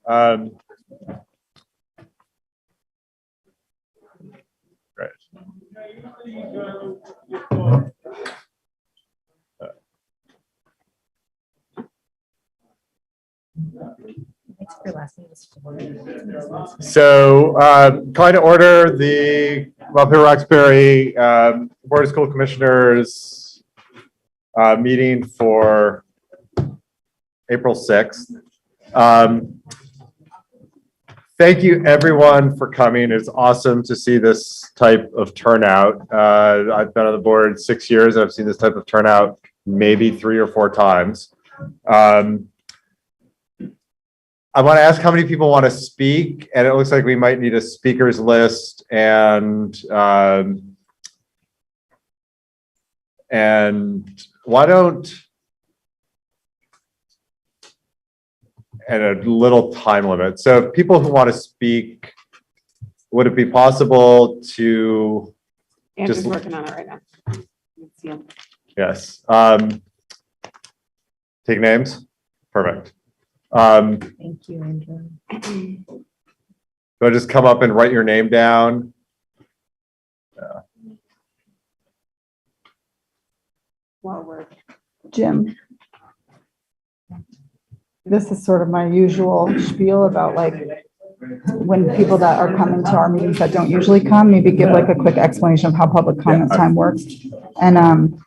Great. So, calling to order the Montpelier-Roxbury Board of School Commissioners meeting for April 6th. Thank you everyone for coming. It's awesome to see this type of turnout. I've been on the board 6 years. I've seen this type of turnout maybe 3 or 4 times. I want to ask how many people want to speak, and it looks like we might need a speakers list and why don't, and a little time limit. So people who want to speak, would it be possible to Andrew's working on it right now. Let's see him. Yes. Take names? Perfect. Thank you, Andrew. So just come up and write your name down. Yeah. Well, we're Jim. This is sort of my usual spiel about like when people that are coming to our meetings that don't usually come, maybe give like a quick explanation of how public comment time works. And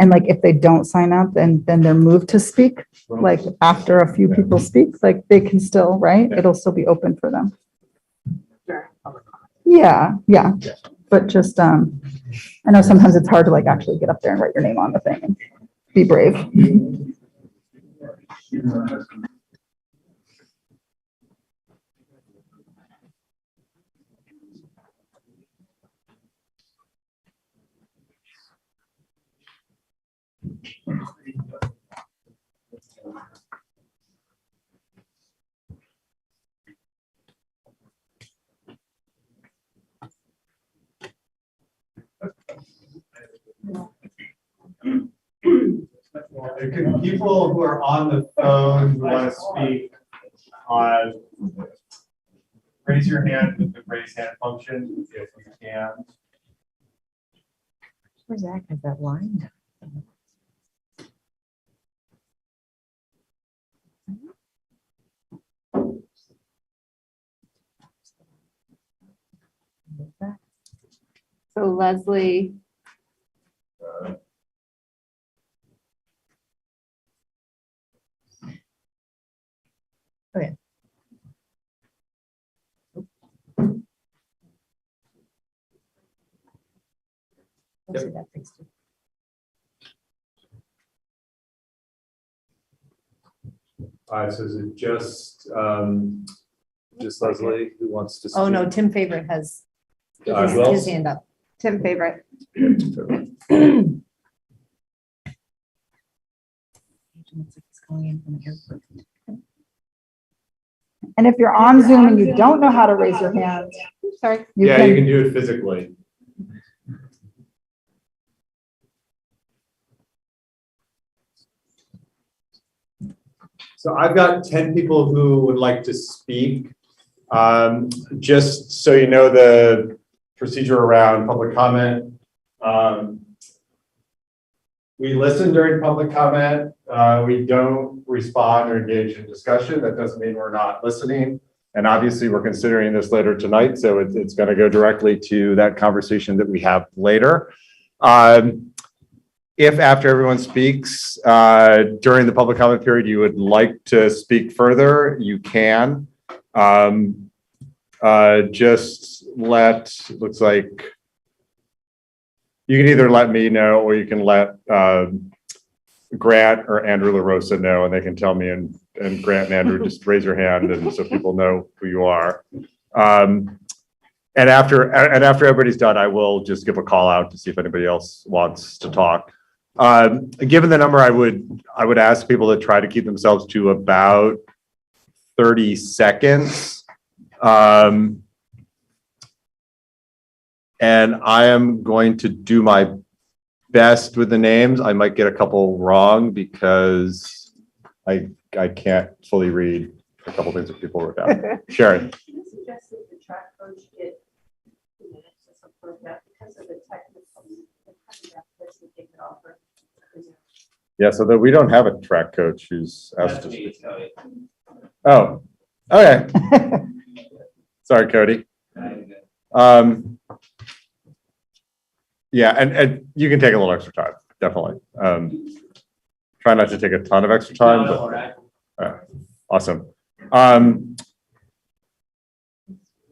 like if they don't sign up and then they're moved to speak, like after a few people speak, like they can still, right? It'll still be open for them. Yeah. But just, I know sometimes it's hard to like actually get up there and write your name on the thing and be brave. People who are on the phone who want to speak, raise your hand with the raise hand function if you can. Where's Zach? Has that line? so Leslie. Okay. Let's see that fixed. So is it just Leslie who wants to speak? Oh, no, Tim Favorite has Will? his hand up. Tim Favorite. And if you're on Zoom and you don't know how to raise your hand, Sorry. You can do it physically. So I've got 10 people who would like to speak. Just so you know the procedure around public comment. We listen during public comment. We don't respond or engage in discussion. That doesn't mean we're not listening. And obviously we're considering this later tonight, so it's going to go directly to that conversation that we have later. If after everyone speaks during the public comment period, you would like to speak further, you can. Just looks like you can either let me know or you can let Grant or Andrew LaRosa know, and they can tell me, and Grant and Andrew just raise your hand and so people know who you are. And after everybody's done, I will just give a call out to see if anybody else wants to talk. Given the number, I would ask people to try to keep themselves to about 30 seconds. And I am going to do my best with the names. I might get a couple wrong because I can't fully read a couple things that people wrote down. Sharon. Can you suggest that the track coach get 2 minutes to support that because of the technical, the kind of person take it off? Yeah, so that we don't have a track coach who's asked to speak. Oh, okay. Sorry, Cody. Yeah, and you can take a little extra time, definitely. Try not to take a ton of extra time, but awesome.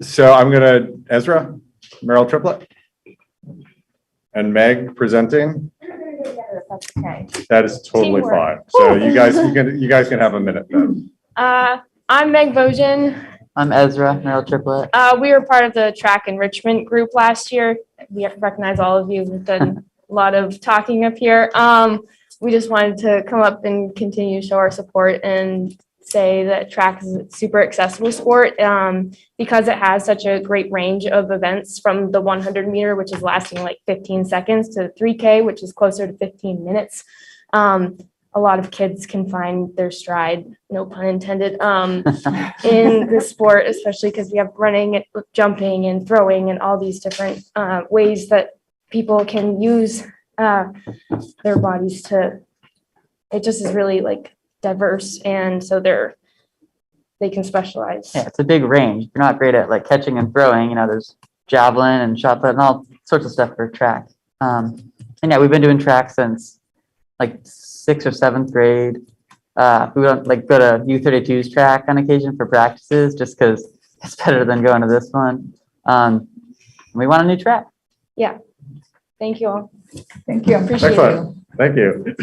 So I'm gonna, Ezra, Meryl Triplett, and Meg presenting. That's okay. That is totally Teamwork. fine. So you guys can have a minute then. I'm Meg Vojan. I'm Ezra, Meryl Triplett. We were part of the track enrichment group last year. We recognize all of you. We've done a lot of talking up here. We just wanted to come up and continue to show our support and say that track is a super accessible sport because it has such a great range of events from the 100 meter, which is lasting like 15 seconds, to 3K, which is closer to 15 minutes. A lot of kids can find their stride, no pun intended, in this sport, especially because we have running, and jumping, and throwing, and all these different ways that people can use their bodies to. It just is really like diverse, and so they can specialize. Yeah, it's a big range. If you're not great at like catching and throwing, there's javelin and shot put and all sorts of stuff for track. And yeah, we've been doing track since like 6th or 7th grade. We would like go to U32's track on occasion for practices just because it's better than going to this one. We want a new track. Thank you all. Thank you. Appreciate it. Excellent. Thank you.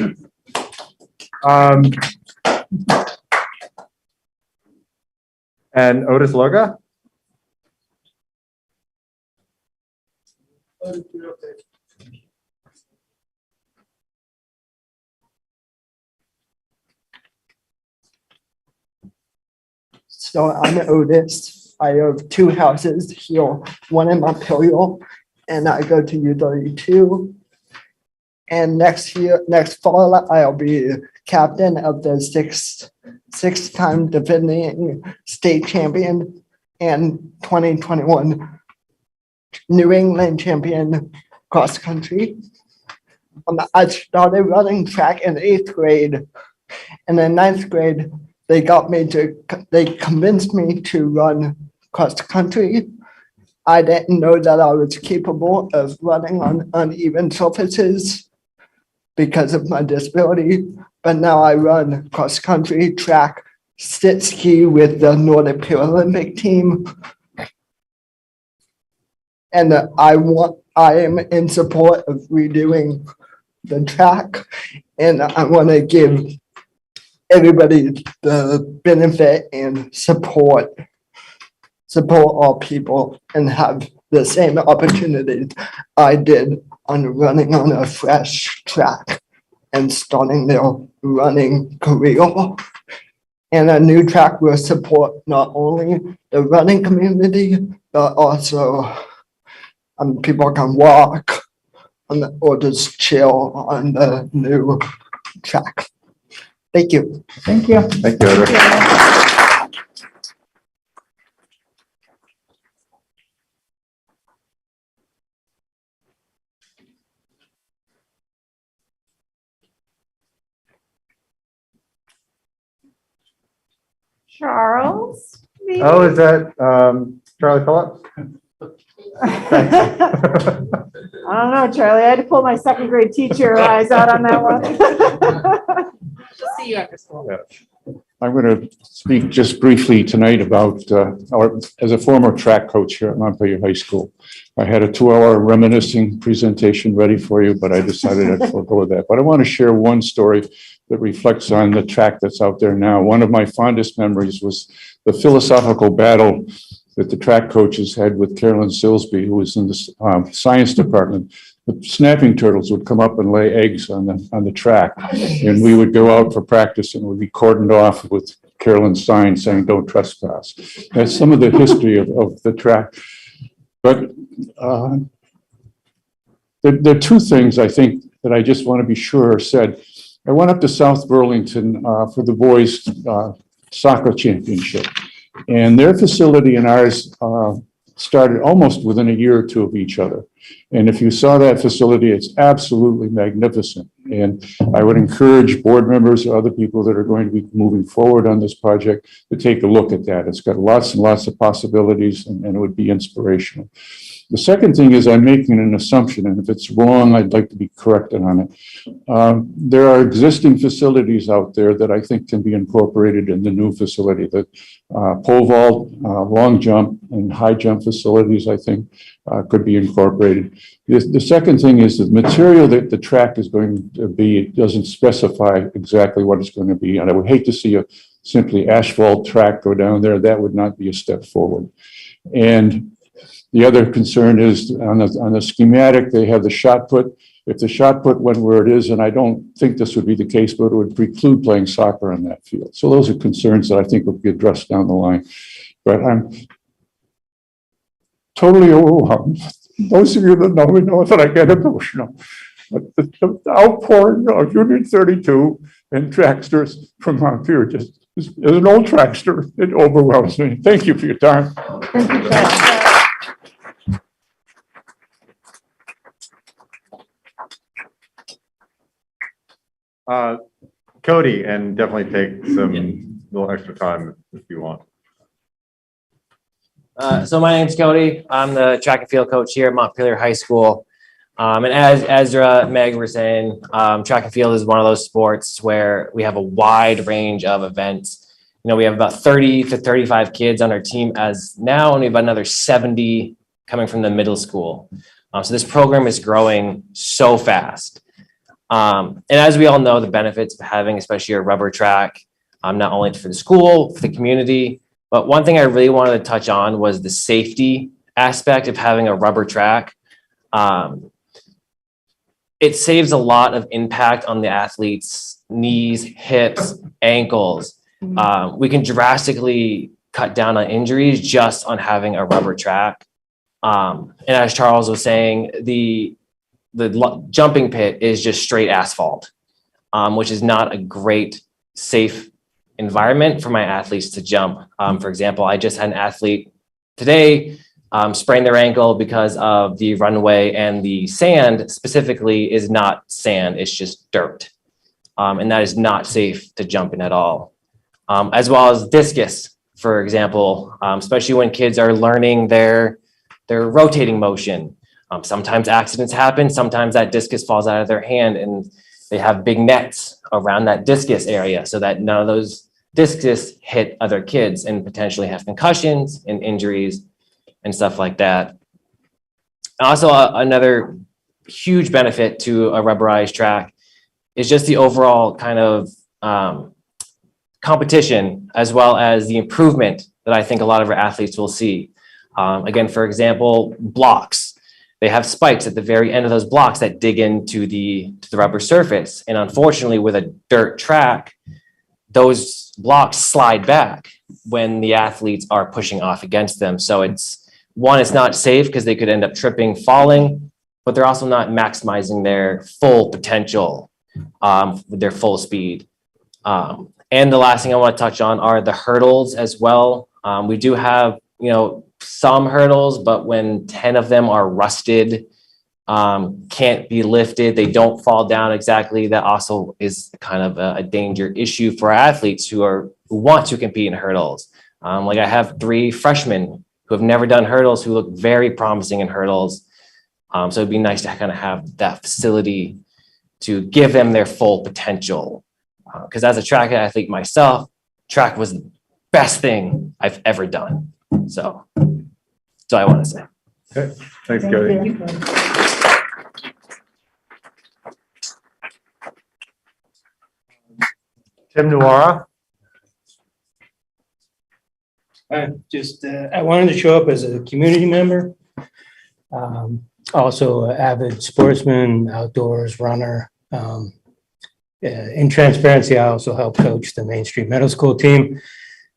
And Otis Loga? So I'm Otis. I have 2 houses here, one in Montpelier, and I go to U32. And next fall, I'll be captain of the six-time defending state champion and 2021 New England champion cross country. I started running track in 8th grade, and in 9th grade, they convinced me to run cross country. I didn't know that I was capable of running on uneven surfaces because of my disability, but now I run cross country, track, sit ski with the Nordic Paralympic team. And I am in support of redoing the track, and I want to give everybody the benefit and support all people and have the same opportunities I did on running on a fresh track and starting their running career. And a new track will support not only the running community, but also people can walk or just chill on the new track. Thank you. Thank you. Thank you, Otis. Charles? maybe? Oh, is that Charlie Phillips? I don't know, Charlie. I had to pull my 2nd grade teacher eyes out on that one. We'll see you after school. I'm going to speak just briefly tonight about, as a former track coach here at Montpelier High School. I had a 2-hour reminiscing presentation ready for you, but I decided I'd forego that. But I want to share one story that reflects on the track that's out there now. One of my fondest memories was the philosophical battle that the track coaches had with Carolyn Silsby, who was in the science department. The snapping turtles would come up and lay eggs on the track, and we would go out for practice and we'd be cordoned off with Carolyn's sign saying "Don't trespass." That's some of the history of the track. But there are 2 things I think that I just want to be sure are said. I went up to South Burlington for the boys soccer championship. And their facility and ours started almost within a year or two of each other. And if you saw that facility, it's absolutely magnificent. And I would encourage board members or other people that are going to be moving forward on this project to take a look at that. It's got lots and lots of possibilities, and it would be inspirational. The second thing is I'm making an assumption, and if it's wrong, I'd like to be corrected on it. There are existing facilities out there that I think can be incorporated in the new facility. The pole vault, long jump, and high jump facilities, I think, could be incorporated. The second thing is the material that the track is going to be, it doesn't specify exactly what it's going to be. And I would hate to see a simply asphalt track go down there. That would not be a step forward. And the other concern is on the schematic, they have the shot put. If the shot put went where it is, and I don't think this would be the case, but it would preclude playing soccer on that field. So those are concerns that I think will be addressed down the line. But I'm totally overwhelmed. Those of you that know me know that I get emotional. But the outpouring of Unit 32 and tracksters from Montpelier just as an old trackster, it overwhelms me. Thank you for your time. Thank you, Charlie. Cody, and definitely take some little extra time if you want. So my name's Cody. I'm the track and field coach here at Montpelier High School. And as Ezra and Meg were saying, track and field is one of those sports where we have a wide range of events. You know, we have about 30 to 35 kids on our team as now, and we have another 70 coming from the middle school. So this program is growing so fast. And as we all know, the benefits of having, especially a rubber track, not only for the school, for the community, but one thing I really wanted to touch on was the safety aspect of having a rubber track. It saves a lot of impact on the athlete's knees, hips, ankles. We can drastically cut down on injuries just on having a rubber track. And as Charles was saying, the jumping pit is just straight asphalt, which is not a great, safe environment for my athletes to jump. For example, I just had an athlete today sprain their ankle because of the runway, and the sand specifically is not sand, it's just dirt. And that is not safe to jump in at all. As well as discus, for example, especially when kids are learning their rotating motion. Sometimes accidents happen, sometimes that discus falls out of their hand and they have big nets around that discus area so that none of those discus hit other kids and potentially have concussions and injuries and stuff like that. Also, another huge benefit to a rubberized track is just the overall kind of competition, as well as the improvement that I think a lot of our athletes will see. Again, for example, blocks. They have spikes at the very end of those blocks that dig into the rubber surface. And unfortunately, with a dirt track, those blocks slide back when the athletes are pushing off against them. So it's not safe because they could end up tripping, falling, but they're also not maximizing their full potential with their full speed. And the last thing I want to touch on are the hurdles as well. We do have, some hurdles, but when 10 of them are rusted, can't be lifted, they don't fall down exactly. That also is kind of a danger issue for athletes who want to compete in hurdles. Like I have 3 freshmen who have never done hurdles who look very promising in hurdles. So it'd be nice to kind of have that facility to give them their full potential. Because as a track athlete myself, track was the best thing I've ever done. So that's all I want to say. Okay, thanks, Cody. Tim Nuara. I wanted to show up as a community member. Also an avid sportsman, outdoors runner. In transparency, I also help coach the Main Street Middle School team,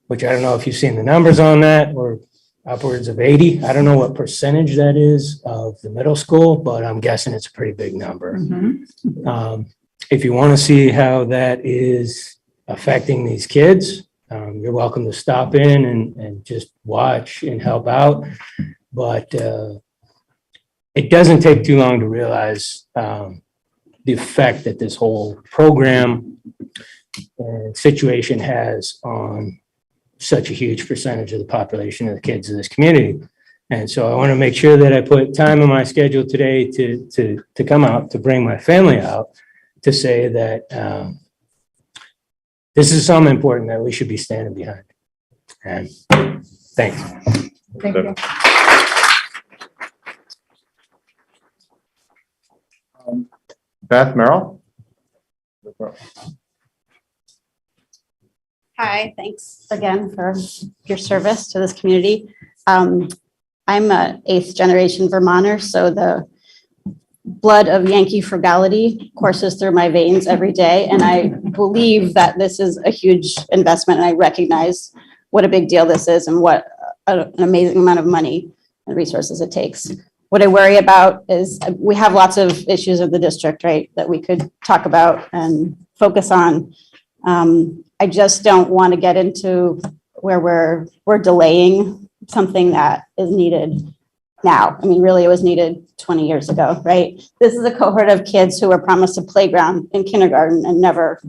which I don't know if you've seen the numbers on that. We're upwards of 80. I don't know what percentage that is of the middle school, but I'm guessing it's a pretty big number. If you want to see how that is affecting these kids, You're welcome to stop in and just watch and help out. But it doesn't take too long to realize the effect that this whole program and situation has on such a huge percentage of the population of the kids of this community. And so I want to make sure that I put time in my schedule today to come out, to bring my family out, to say that this is something important that we should be standing behind. And thanks. Thank you. Beth, Merrill? Hi, thanks again for your service to this community. I'm a 8th generation Vermonter, so the blood of Yankee frugality courses through my veins every day. And I believe that this is a huge investment, and I recognize what a big deal this is and what an amazing amount of money and resources it takes. What I worry about is we have lots of issues of the district, right, that we could talk about and focus on. I just don't want to get into where we're delaying something that is needed now. I mean, really, it was needed 20 years ago, right? This is a cohort of kids who were promised a playground in kindergarten and never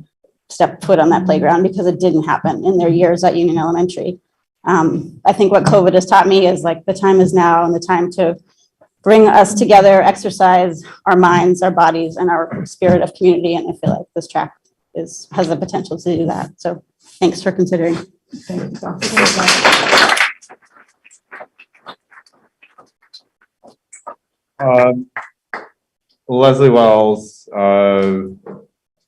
stepped foot on that playground because it didn't happen in their years at Union Elementary. I think what COVID has taught me is like the time is now, and the time to bring us together, exercise our minds, our bodies, and our spirit of community. And I feel like this track has the potential to do that. So thanks for considering. Thank you. Leslie Wells, even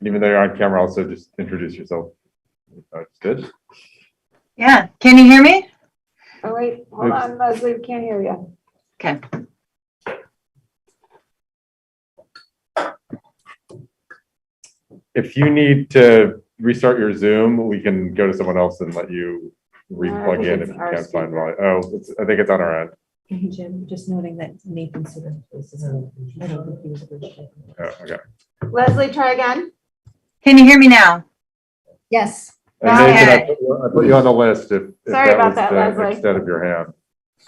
though you're on camera, also just introduce yourself. That's good. Yeah, can you hear me? Oh, wait, hold on, Leslie, we can't hear you. Okay. If you need to restart your Zoom, we can go to someone else and let you re-plug think in it's if you our can't find speaker. volume. I think it's on our end. Jim, just noting that Nathan Suter is, I don't think he was originally. Oh, okay. Leslie, try again. Can you hear me now? Yes. And Nathan, I put you on the list if Sorry about was that, the Leslie. extent of your hand.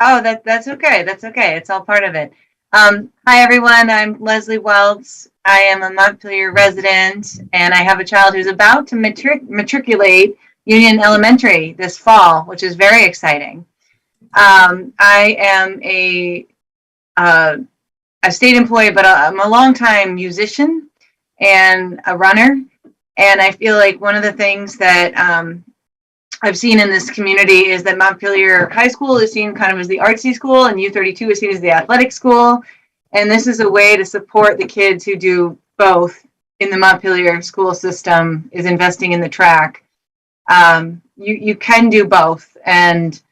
Oh, that's okay. That's okay. It's all part of it. Hi, everyone. I'm Leslie Wells. I am a Montpelier resident, and I have a child who's about to matriculate Union Elementary this fall, which is very exciting. I am a state employee, but I'm a longtime musician and a runner. And I feel like one of the things that I've seen in this community is that Montpelier High School is seen kind of as the artsy school, and U32 is seen as the athletic school. And this is a way to support the kids who do both in the Montpelier school system, is investing in the track. You can do both, and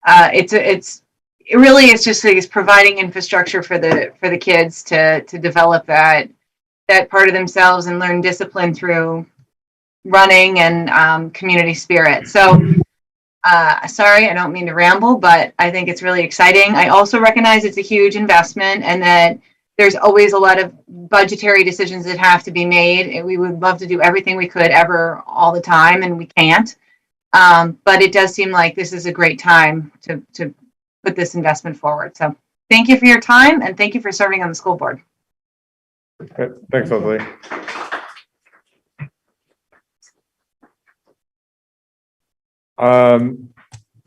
it really is just like it's providing infrastructure for the kids to develop that part of themselves and learn discipline through running and community spirit. So sorry, I don't mean to ramble, but I think it's really exciting. I also recognize it's a huge investment and that there's always a lot of budgetary decisions that have to be made. And we would love to do everything we could ever all the time, and we can't. But it does seem like this is a great time to put this investment forward. So thank you for your time, and thank you for serving on the school board. Okay, thanks, Leslie.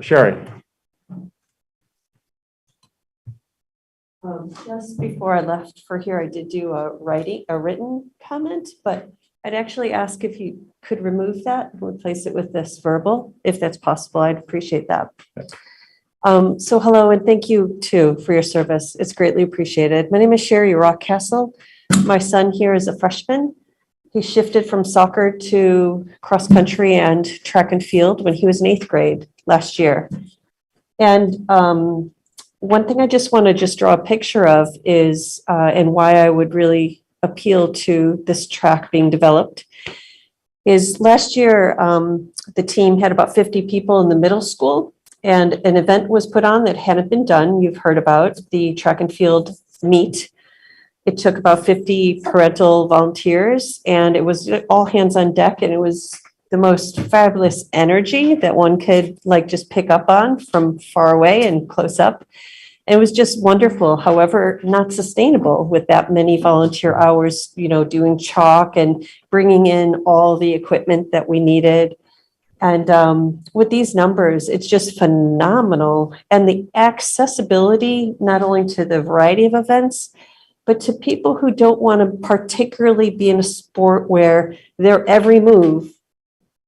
Sherry. Just before I left for here, I did do a written comment, but I'd actually ask if you could remove that and replace it with this verbal, if that's possible. I'd appreciate that. So hello, and thank you too for your service. It's greatly appreciated. My name is Sherry Rockcastle. My son here is a freshman. He shifted from soccer to cross country and track and field when he was in 8th grade last year. And one thing I just want to draw a picture of is, and why I would really appeal to this track being developed, is last year, the team had about 50 people in the middle school, and an event was put on that hadn't been done. You've heard about the track and field meet. It took about 50 parental volunteers, and it was all hands on deck, and it was the most fabulous energy that one could like just pick up on from far away and close up. And it was just wonderful, however, not sustainable with that many volunteer hours, you know, doing chalk and bringing in all the equipment that we needed. And with these numbers, it's just phenomenal. And the accessibility, not only to the variety of events, but to people who don't want to particularly be in a sport where their every move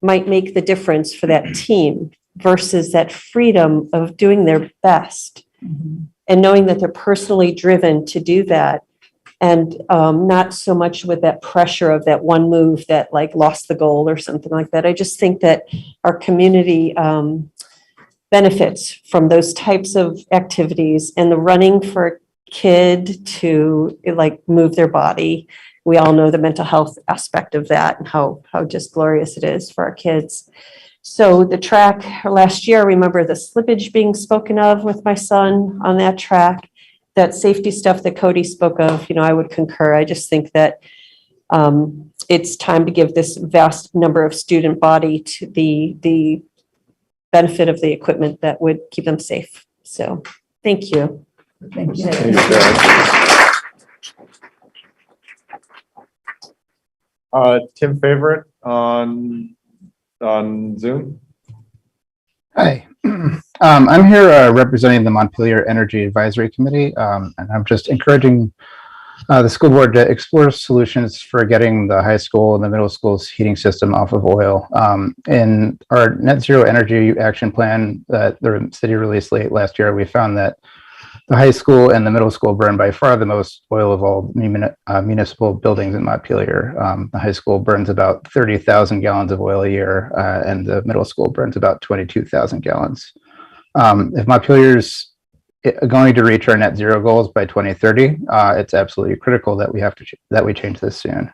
might make the difference for that team versus that freedom of doing their best and knowing that they're personally driven to do that. And not so much with that pressure of that one move that like lost the goal or something like that. I just think that our community benefits from those types of activities, and the running for a kid to like move their body. We all know the mental health aspect of that and how just glorious it is for our kids. So the track last year, I remember the slippage being spoken of with my son on that track. That safety stuff that Cody spoke of, you know, I would concur. I just think that it's time to give this vast number of student body to the benefit of the equipment that would keep them safe. So, thank you. Thank you. Thank you, Sarah. Tim Favorite on Zoom. Hi, I'm here representing the Montpelier Energy Advisory Committee, and I'm just encouraging the school board to explore solutions for getting the high school and the middle school's heating system off of oil. In our net zero energy action plan that the city released late last year, we found that the high school and the middle school burn by far the most oil of all municipal buildings in Montpelier. The high school burns about 30,000 gallons of oil a year, and the middle school burns about 22,000 gallons. If Montpelier's going to reach our net zero goals by 2030, it's absolutely critical that we change this soon.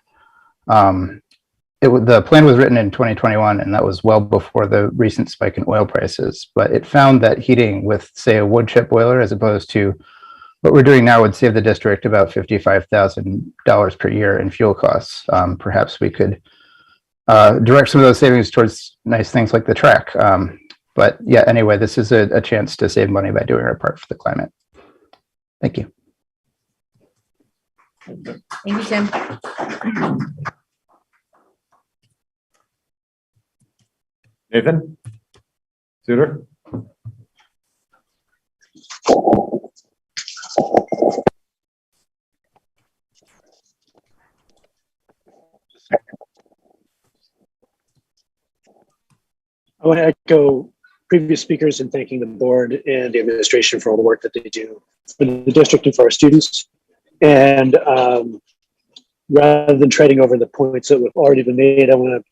The plan was written in 2021, and that was well before the recent spike in oil prices, but it found that heating with, say, a wood chip boiler, as opposed to what we're doing now, would save the district about $55,000 per year in fuel costs. Perhaps we could direct some of those savings towards nice things like the track. But yeah, anyway, this is a chance to save money by doing our part for the climate. Thank you. Thank you, Tim. Nathan Suter. I want to echo previous speakers in thanking the board and the administration for all the work that they do for the district and for our students. And rather than treading over the points that have already been made, I want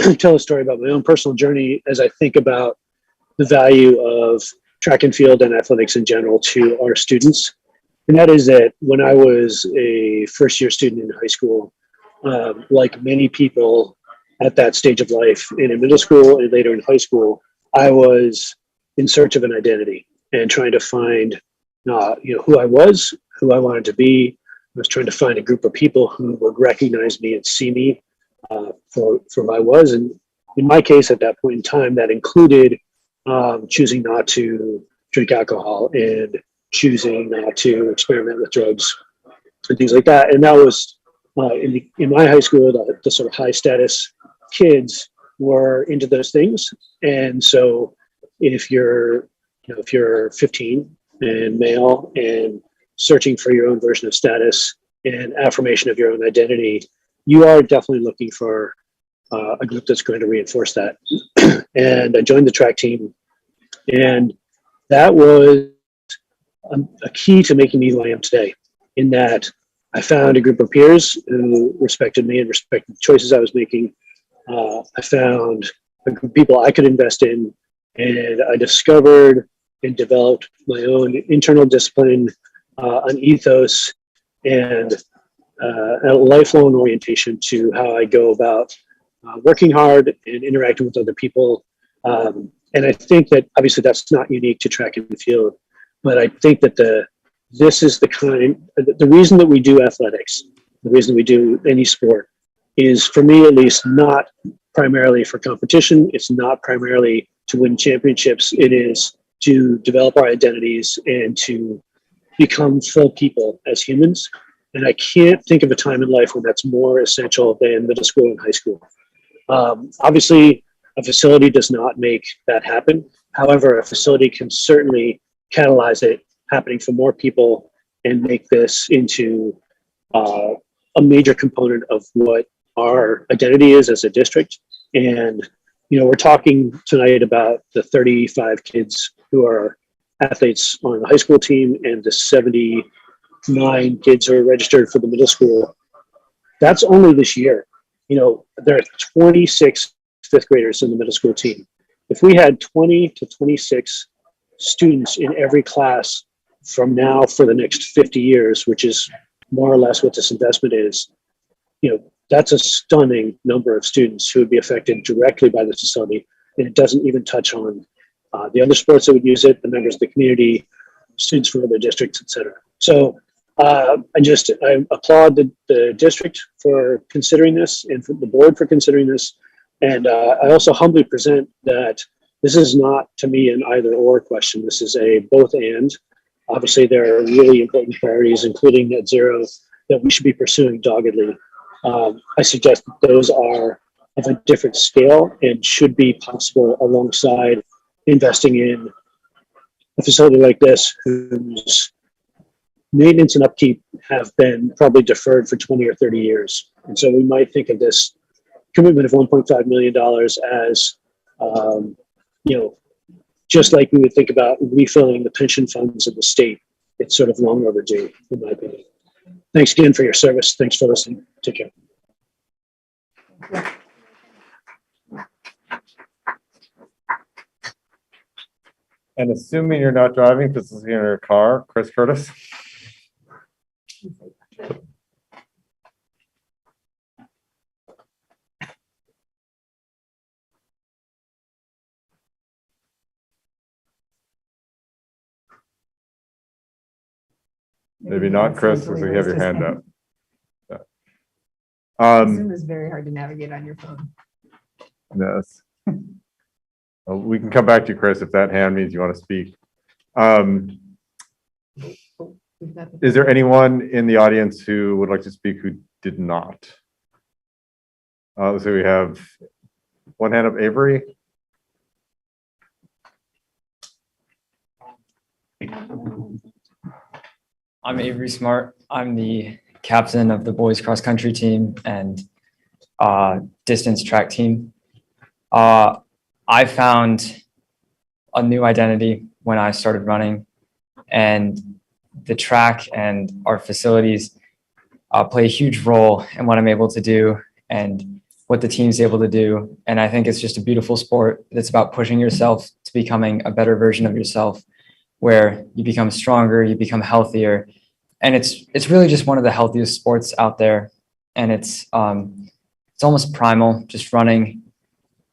to tell a story about my own personal journey as I think about the value of track and field and athletics in general to our students. And that is that when I was a first year student in high school, like many people at that stage of life and in middle school and later in high school, I was in search of an identity and trying to find who I was, who I wanted to be. I was trying to find a group of people who would recognize me and see me for who I was. And in my case, at that point in time, that included choosing not to drink alcohol and choosing not to experiment with drugs and things like that. And that was in my high school, the sort of high status kids were into those things. And so if you're 15 and male and searching for your own version of status and affirmation of your own identity, you are definitely looking for a group that's going to reinforce that. And I joined the track team, and that was a key to making me who I am today, in that I found a group of peers who respected me and respected the choices I was making. I found a group of people I could invest in, and I discovered and developed my own internal discipline, an ethos, and a lifelong orientation to how I go about working hard and interacting with other people. And I think that obviously that's not unique to track and field, but I think that the reason that we do athletics, the reason we do any sport, is, for me at least, not primarily for competition. It's not primarily to win championships. It is to develop our identities and to become full people as humans. And I can't think of a time in life when that's more essential than middle school and high school. Obviously, a facility does not make that happen. However, a facility can certainly catalyze it happening for more people and make this into a major component of what our identity is as a district. And, you know, we're talking tonight about the 35 kids who are athletes on the high school team and the 79 kids who are registered for the middle school. That's only this year. You know, there are 26 fifth graders in the middle school team. If we had 20 to 26 students in every class from now for the next 50 years, which is more or less what this investment is, you know, that's a stunning number of students who would be affected directly by this facility. And it doesn't even touch on the other sports that would use it, the members of the community, students from other districts, et cetera. So I applaud the district for considering this and for the board for considering this. And I also humbly present that this is not, to me, an either or question. This is a both and. Obviously, there are really important priorities, including net zero, that we should be pursuing doggedly. I suggest that those are of a different scale and should be possible alongside investing in a facility like this, whose maintenance and upkeep have been probably deferred for 20 or 30 years. And so we might think of this commitment of $1.5 million as, you know, just like we would think about refilling the pension funds of the state. It's sort of long overdue, in my opinion. Thanks again for your service. Thanks for listening. Take care. And assuming you're not driving, this is in your car, Chris Curtis. Maybe not, Chris, because we have your hand up. Zoom is very hard to navigate on your phone. Yes. Well, we can come back to you, Chris, if that hand means you want to speak. Is there anyone in the audience who would like to speak who did not? So we have one hand up, Avery. I'm Avery Smart. I'm the captain of the boys cross country team and distance track team. I found a new identity when I started running, and the track and our facilities play a huge role in what I'm able to do and what the team's able to do. And I think it's just a beautiful sport that's about pushing yourself to becoming a better version of yourself, where you become stronger, you become healthier. And it's really just one of the healthiest sports out there. And it's almost primal, just running.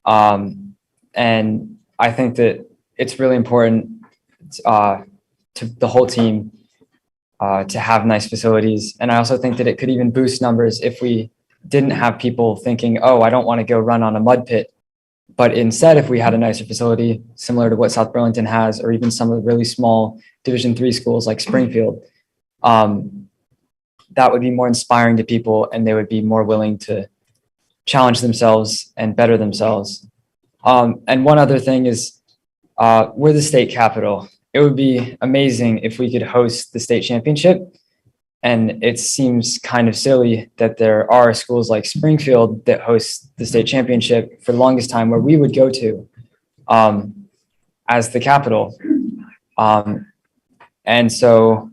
And I think that it's really important to the whole team to have nice facilities. And I also think that it could even boost numbers if we didn't have people thinking, oh, I don't want to go run on a mud pit. But instead, if we had a nicer facility similar to what South Burlington has, or even some of the really small Division III schools like Springfield, that would be more inspiring to people, and they would be more willing to challenge themselves and better themselves. And one other thing is, we're the state capital. It would be amazing if we could host the state championship. And it seems kind of silly that there are schools like Springfield that host the state championship for the longest time, where we would go to as the capital. And so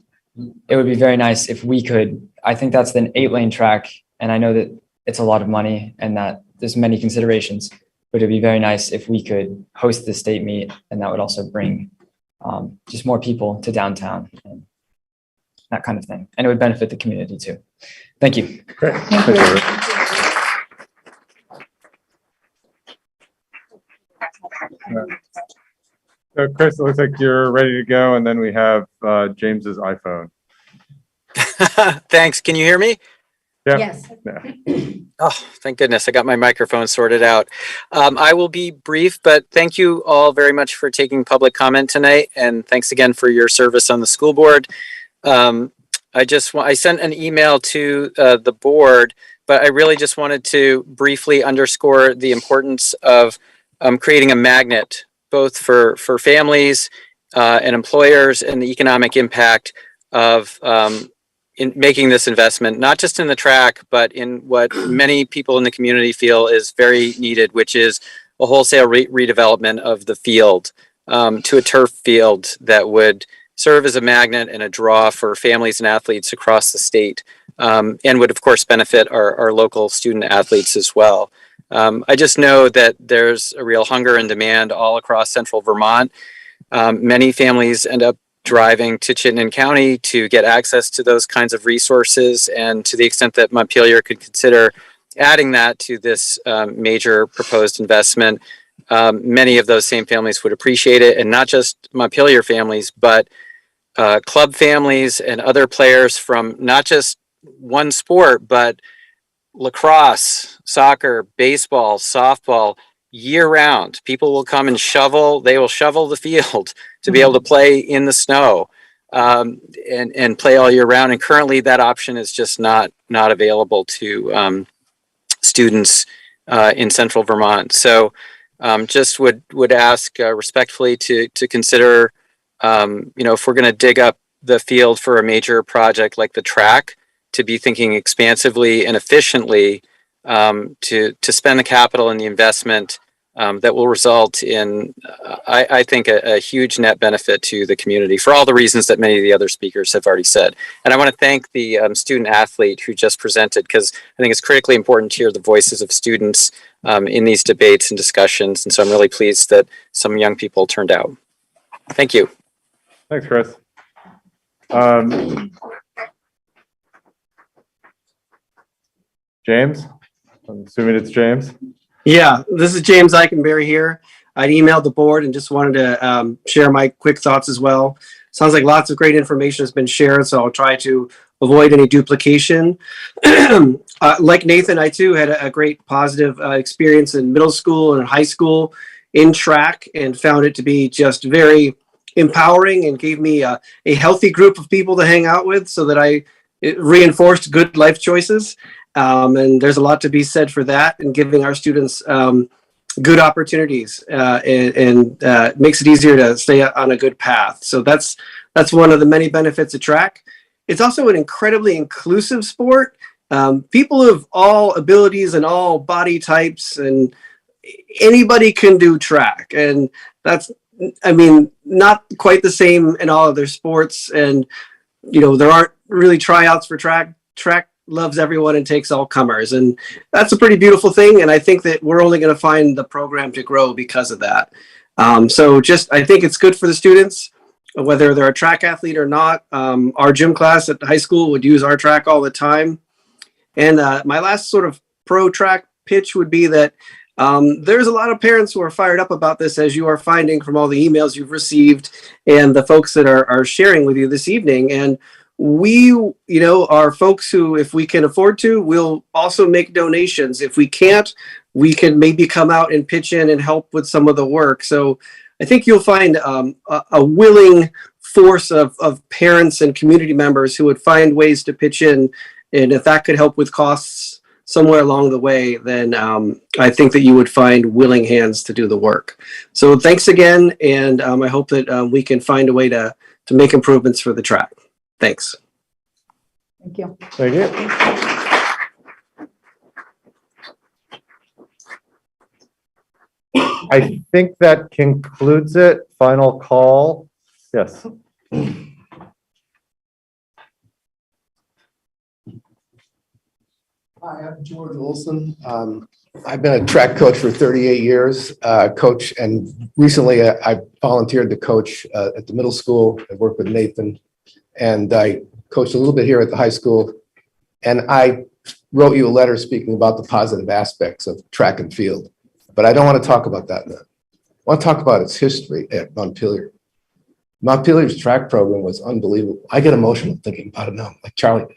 it would be very nice if we could. I think that's an 8-lane track, and I know that it's a lot of money and that there's many considerations, but it'd be very nice if we could host the state meet, and that would also bring just more people to downtown and that kind of thing. And it would benefit the community too. Thank you. Great. Thank you. So Chris, it looks like you're ready to go, and then we have James's iPhone. Thanks. Can you hear me? Yeah. Yes. Oh, thank goodness. I got my microphone sorted out. I will be brief, but thank you all very much for taking public comment tonight. And thanks again for your service on the school board. I sent an email to the board, but I really just wanted to briefly underscore the importance of creating a magnet, both for families and employers, and the economic impact of in making this investment, not just in the track, but in what many people in the community feel is very needed, which is a wholesale redevelopment of the field to a turf field that would serve as a magnet and a draw for families and athletes across the state, and would of course benefit our local student athletes as well. I just know that there's a real hunger and demand all across central Vermont. Many families end up driving to Chittenden County to get access to those kinds of resources, and to the extent that Montpelier could consider adding that to this major proposed investment, many of those same families would appreciate it, and not just Montpelier families, but club families and other players from not just one sport, but lacrosse, soccer, baseball, softball, year round. People will come and they will shovel the field to be able to play in the snow and play all year round. And currently that option is just not available to students in central Vermont. So just would ask respectfully to consider, if we're going to dig up the field for a major project like the track, to be thinking expansively and efficiently to spend the capital and the investment that will result in, I think, a huge net benefit to the community for all the reasons that many of the other speakers have already said. And I want to thank the student athlete who just presented, because I think it's critically important to hear the voices of students in these debates and discussions. And so I'm really pleased that some young people turned out. Thank you. Thanks, Chris. James? I'm assuming it's James. Yeah, this is James Eikenberry here. I emailed the board and just wanted to share my quick thoughts as well. Sounds like lots of great information has been shared, so I'll try to avoid any duplication. Like Nathan, I too had a great positive experience in middle school and high school in track, and found it to be just very empowering and gave me a healthy group of people to hang out with, so that it reinforced good life choices. And there's a lot to be said for that, and giving our students good opportunities and makes it easier to stay on a good path. So that's one of the many benefits of track. It's also an incredibly inclusive sport. People of all abilities and all body types, and anybody can do track. And that's, not quite the same in all other sports. And, there aren't really tryouts for track. Track loves everyone and takes all comers. And that's a pretty beautiful thing. And I think that we're only going to find the program to grow because of that. I think it's good for the students, whether they're a track athlete or not. Our gym class at the high school would use our track all the time. And my last sort of pro track pitch would be that there's a lot of parents who are fired up about this, as you are finding from all the emails you've received and the folks that are sharing with you this evening. And we, are folks who, if we can afford to, will also make donations. If we can't, we can maybe come out and pitch in and help with some of the work. So I think you'll find a willing force of parents and community members who would find ways to pitch in. And if that could help with costs somewhere along the way, then I think that you would find willing hands to do the work. So thanks again. And I hope that we can find a way to make improvements for the track. Thanks. Thank you. Thank you. I think that concludes it. Final call. Yes. Hi, I'm George Olson. I've been a track coach for 38 years, coach, and recently I volunteered to coach at the middle school. I worked with Nathan, and I coached a little bit here at the high school. And I wrote you a letter speaking about the positive aspects of track and field, but I don't want to talk about that now. I want to talk about its history at Montpelier. Montpelier's track program was unbelievable. I get emotional thinking about it now, like Charlie did.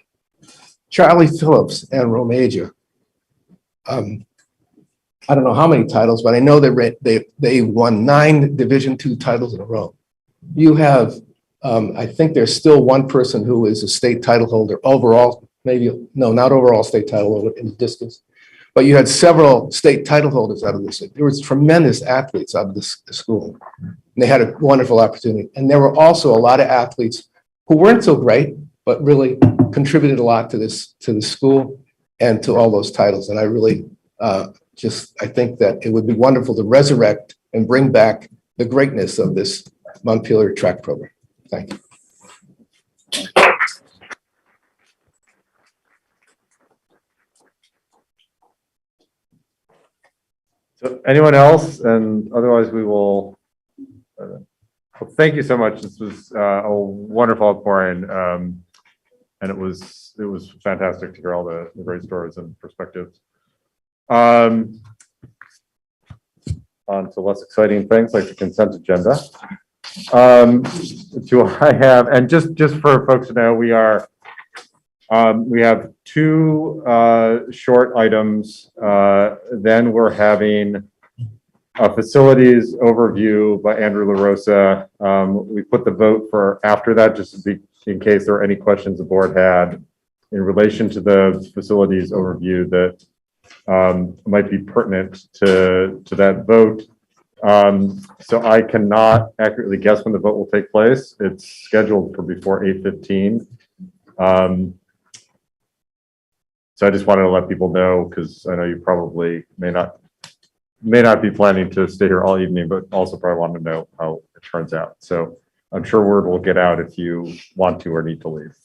Charlie Phillips and Romagia. I don't know how many titles, but I know they won 9 Division II titles in a row. You have, I think there's still one person who is a state title holder overall, maybe, no, not overall state title holder in distance, but you had several state title holders out of this. There was tremendous athletes out of this school. And they had a wonderful opportunity. And there were also a lot of athletes who weren't so great, but really contributed a lot to this school and to all those titles. And I really I think that it would be wonderful to resurrect and bring back the greatness of this Montpelier track program. Thank you. So anyone else? And otherwise we will, well, thank you so much. This was a wonderful outpouring. And it was fantastic to hear all the great stories and perspectives. On to less exciting things like the consent agenda. Do I have, and just for folks to know, we have 2 short items. Then we're having a facilities overview by Andrew LaRosa. We put the vote for after that, just in case there are any questions the board had in relation to the facilities overview that might be pertinent to that vote. So I cannot accurately guess when the vote will take place. It's scheduled for before 8:15. So I just wanted to let people know, because I know you probably may not be planning to stay here all evening, but also probably want to know how it turns out. So I'm sure word will get out if you want to or need to leave.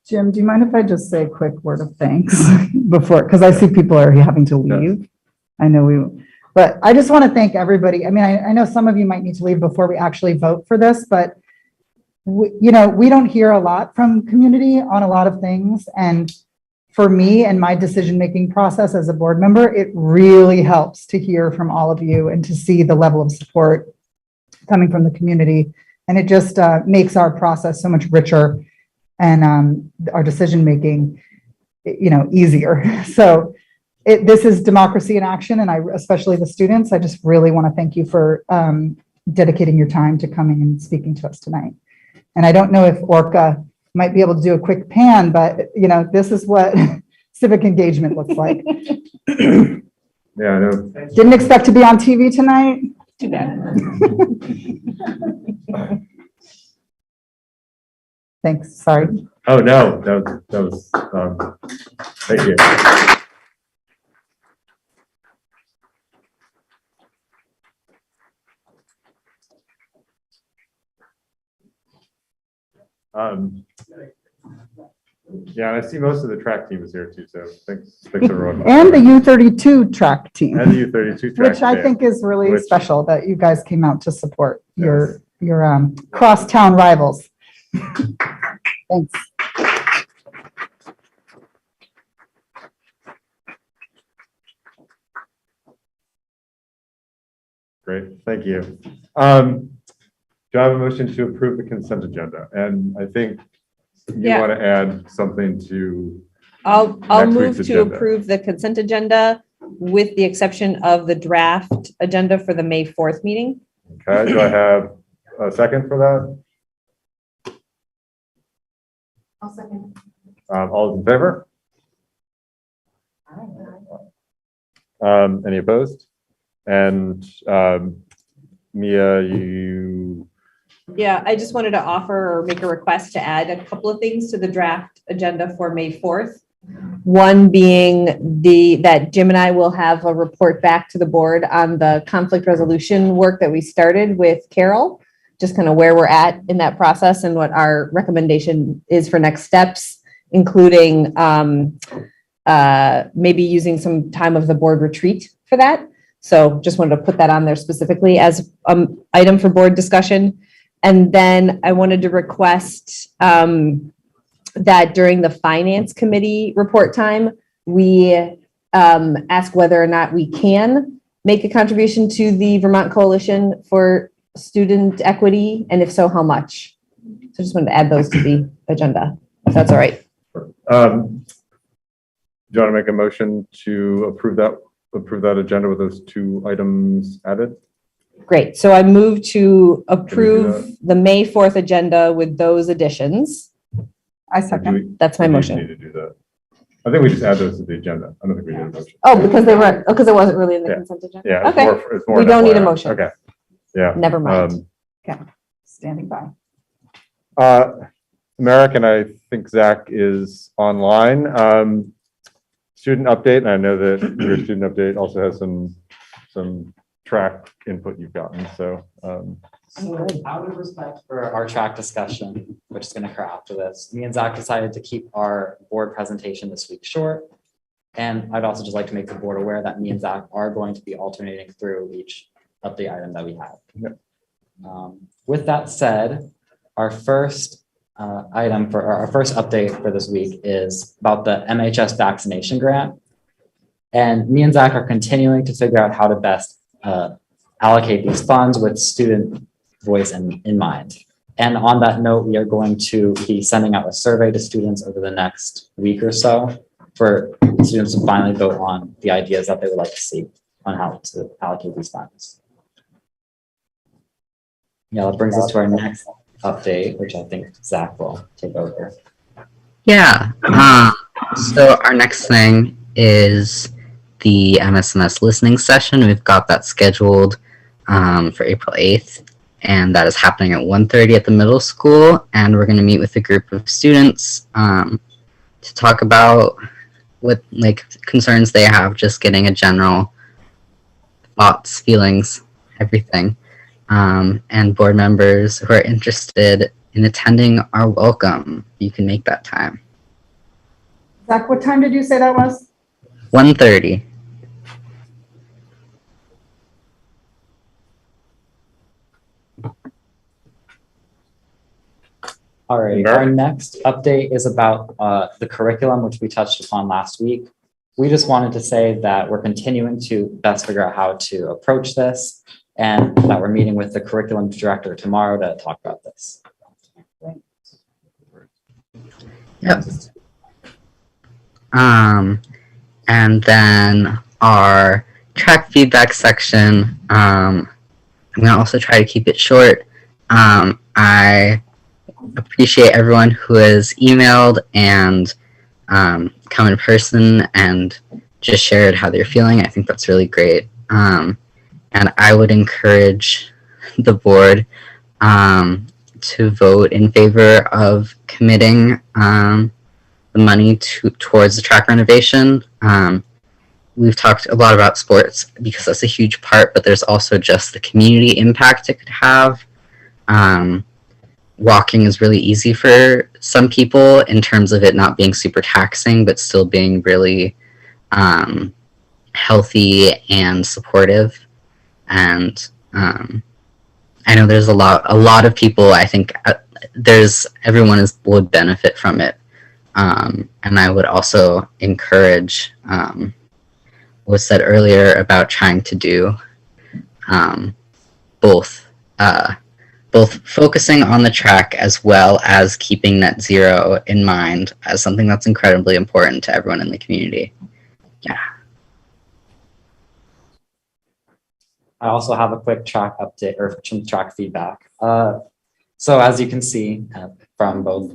Jim, do you mind if I just say a quick word of thanks before, because I see people are having to leave. I know but I just want to thank everybody. I mean, I know some of you might need to leave before we actually vote for this, but we don't hear a lot from community on a lot of things. And for me and my decision-making process as a board member, it really helps to hear from all of you and to see the level of support coming from the community. And it just makes our process so much richer and our decision-making, easier. So this is democracy in action. And especially the students, I just really want to thank you for dedicating your time to coming and speaking to us tonight. And I don't know if Orca might be able to do a quick pan, but this is what civic engagement looks like. Yeah, I know. Didn't expect to be on TV tonight. Too bad. Thanks, sorry. Oh, no, that was thank you. Yeah, and I see most of the track team is here too, so thanks everyone. And the U32 track team. And the U32 track Which I team. think is really special that you guys came out to support your crosstown rivals. Thanks. Great, thank you. Do I have a motion to approve the consent agenda? And I think you Yeah. want to add something to. I'll next move week's to agenda. approve the consent agenda with the exception of the draft agenda for the May 4th meeting. Okay, do I have a second for that? I'll second. All those in favor? Any opposed? And Mia, you. Yeah, I just wanted to offer or make a request to add a couple of things to the draft agenda for May 4th. One being that Jim and I will have a report back to the board on the conflict resolution work that we started with Carol, just kind of where we're at in that process and what our recommendation is for next steps, including maybe using some time of the board retreat for that. So just wanted to put that on there specifically as an item for board discussion. And then I wanted to request that during the finance committee report time, we ask whether or not we can make a contribution to the Vermont Coalition for Student Equity, and if so, how much? So I just wanted to add those to the agenda, if that's all right. Do you want to make a motion to approve that agenda with those 2 items added? Great. So I move to that? approve the May 4th agenda with those additions. I Or do second. we- That's my do we motion. Need to do that. I think we just add those to the agenda. I don't think we need a motion. Oh, because because it wasn't really in the Yeah. consent agenda? Yeah. Okay. It's more We an don't need a FYI. motion. Okay. Yeah. Never mind. Standing by. Merrick, and I think Zach is online. Student update, and I know that your student update also has some track input you've gotten, so. So out of respect for our track discussion, which is going to occur after this, me and Zach decided to keep our board presentation this week short. And I'd also just like to make the board aware that me and Zach are going to be alternating through each update item that we have. Yep. With that said, our first item for our first update for this week is about the Mhs Vaccination Grant. And me and Zach are continuing to figure out how to best allocate these funds with student voice in mind. And on that note, we are going to be sending out a survey to students over the next week or so for students to finally vote on the ideas that they would like to see on how to allocate these funds. Yeah, that brings us to our next update, which I think Zach will take over. Yeah. So our next thing is the MSMS listening session. We've got that scheduled for April 8th, and that is happening at 1:30 at the middle school. And we're going to meet with a group of students to talk about what concerns they have, just getting a general thoughts, feelings, everything. And board members who are interested in attending are welcome. You can make that time. Zach, what time did you say that was? 1:30. All right, our next update is about the curriculum, which we touched upon last week. We just wanted to say that we're continuing to best figure out how to approach this, and that we're meeting with the curriculum director tomorrow to talk about this. Yep. And then our track feedback section, I'm gonna also try to keep it short. I appreciate everyone who has emailed and come in person and just shared how they're feeling. I think that's really great. And I would encourage the board to vote in favor of committing the money towards the track renovation. We've talked a lot about sports because that's a huge part, but there's also just the community impact it could have. Walking is really easy for some people in terms of it not being super taxing, but still being really healthy and supportive. And I know there's a lot of people. I think everyone would benefit from it. And I would also encourage what was said earlier about trying to do both focusing on the track as well as keeping net zero in mind as something that's incredibly important to everyone in the community. Yeah. I also have a quick track update or some track feedback. So as you can see from both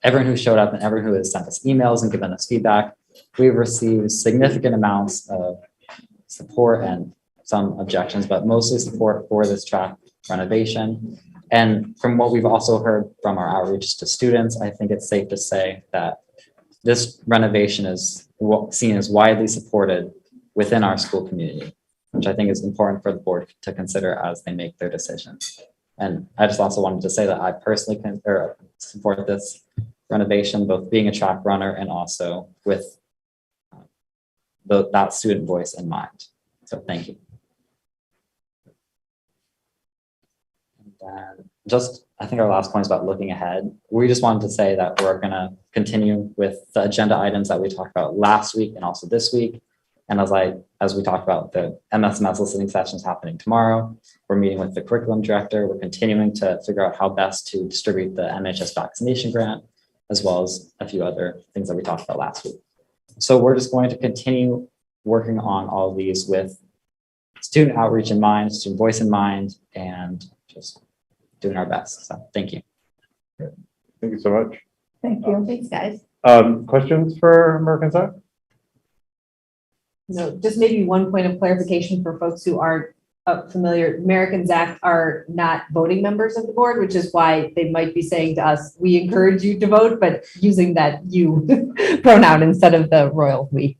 everyone who showed up and everyone who has sent us emails and given us feedback, we've received significant amounts of support and some objections, but mostly support for this track renovation. And from what we've also heard from our outreach to students, I think it's safe to say that this renovation is seen as widely supported within our school community, which I think is important for the board to consider as they make their decisions. And I just also wanted to say that I personally can support this renovation, both being a track runner and also with that student voice in mind. So thank you. And just, I think our last point is about looking ahead. We just wanted to say that we're going to continue with the agenda items that we talked about last week and also this week. And as we talked about, the MSMS listening sessions happening tomorrow. We're meeting with the curriculum director. We're continuing to figure out how best to distribute the Mhs Vaccination Grant. as well as a few other things that we talked about last week. So we're just going to continue working on all of these with student outreach in mind, student voice in mind, and just doing our best. So thank you. Thank you so much. Thank you. Thanks, guys. Questions for American Zach? No, just maybe one point of clarification for folks who aren't familiar. American Zach are not voting members of the board, which is why they might be saying to us, we encourage you to vote, but using that you pronoun instead of the royal we.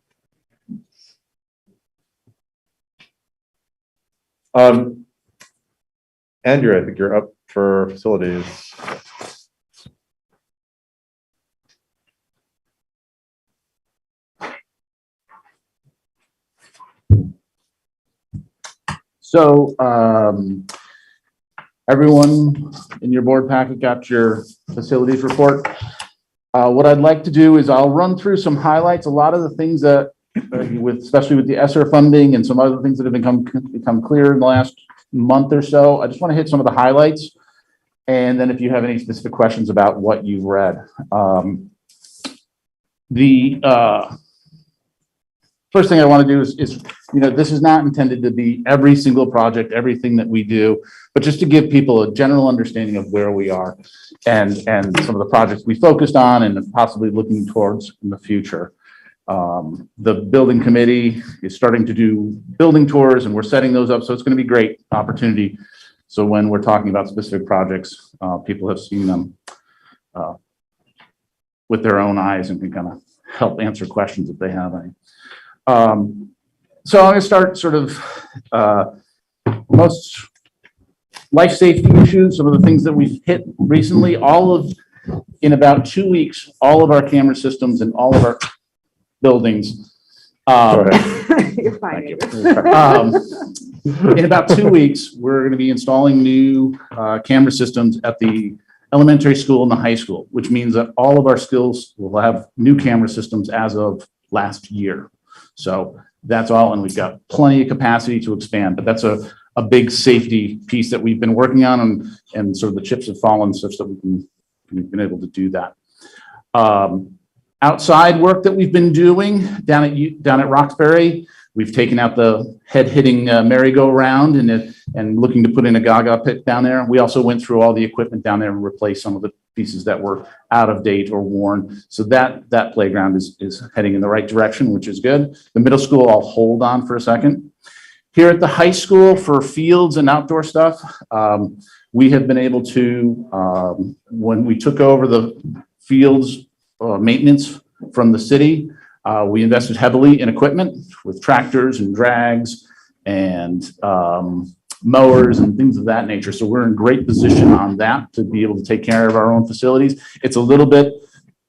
Andrew, I think you're up for facilities. So everyone in your board packet got your facilities report. What I'd like to do is I'll run through some highlights, a lot of the things that, especially with the ESSER funding and some other things that have become clear in the last month or so. I just want to hit some of the highlights. And then if you have any specific questions about what you've read. First thing I want to do is, this is not intended to be every single project, everything that we do, but just to give people a general understanding of where we are and some of the projects we focused on and possibly looking towards in the future. The building committee is starting to do building tours and we're setting those up. So it's going to be a great opportunity. So when we're talking about specific projects, people have seen them with their own eyes and can kind of help answer questions if they have any. So I'm going to start sort of most life safety issues, some of the things that we've hit recently, in about 2 weeks, all of our camera systems and all of our buildings. You're fine. In about 2 weeks, we're going to be installing new camera systems at the elementary school and the high school, which means that all of our schools will have new camera systems as of last year. So that's all, and we've got plenty of capacity to expand, but that's a big safety piece that we've been working on, and sort of the chips have fallen such that we've been able to do that. Outside work that we've been doing down at Roxbury, we've taken out the head-hitting merry-go-round and looking to put in a Gaga pit down there. We also went through all the equipment down there and replaced some of the pieces that were out of date or worn. So that playground is heading in the right direction, which is good. The middle school, I'll hold on for a second. Here at the high school for fields and outdoor stuff, we have been able to, when we took over the fields maintenance from the city, we invested heavily in equipment with tractors and drags and mowers and things of that nature. So we're in great position on that to be able to take care of our own facilities. It's a little bit,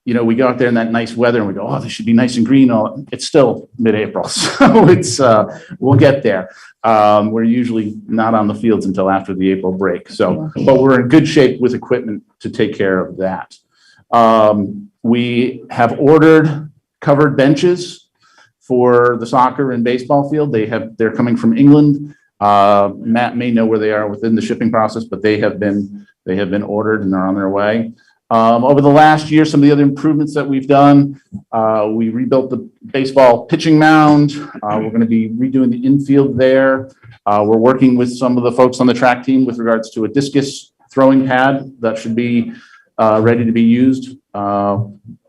we go out there in that nice weather and we go, oh, they should be nice and green. It's still mid-April, so we'll get there. We're usually not on the fields until after the April break. So, but we're in good shape with equipment to take care of that. We have ordered covered benches for the soccer and baseball field. They're coming from England. Matt may know where they are within the shipping process, but they have been ordered and they're on their way. Over the last year, some of the other improvements that we've done, we rebuilt the baseball pitching mound. We're going to be redoing the infield there. We're working with some of the folks on the track team with regards to a discus throwing pad that should be ready to be used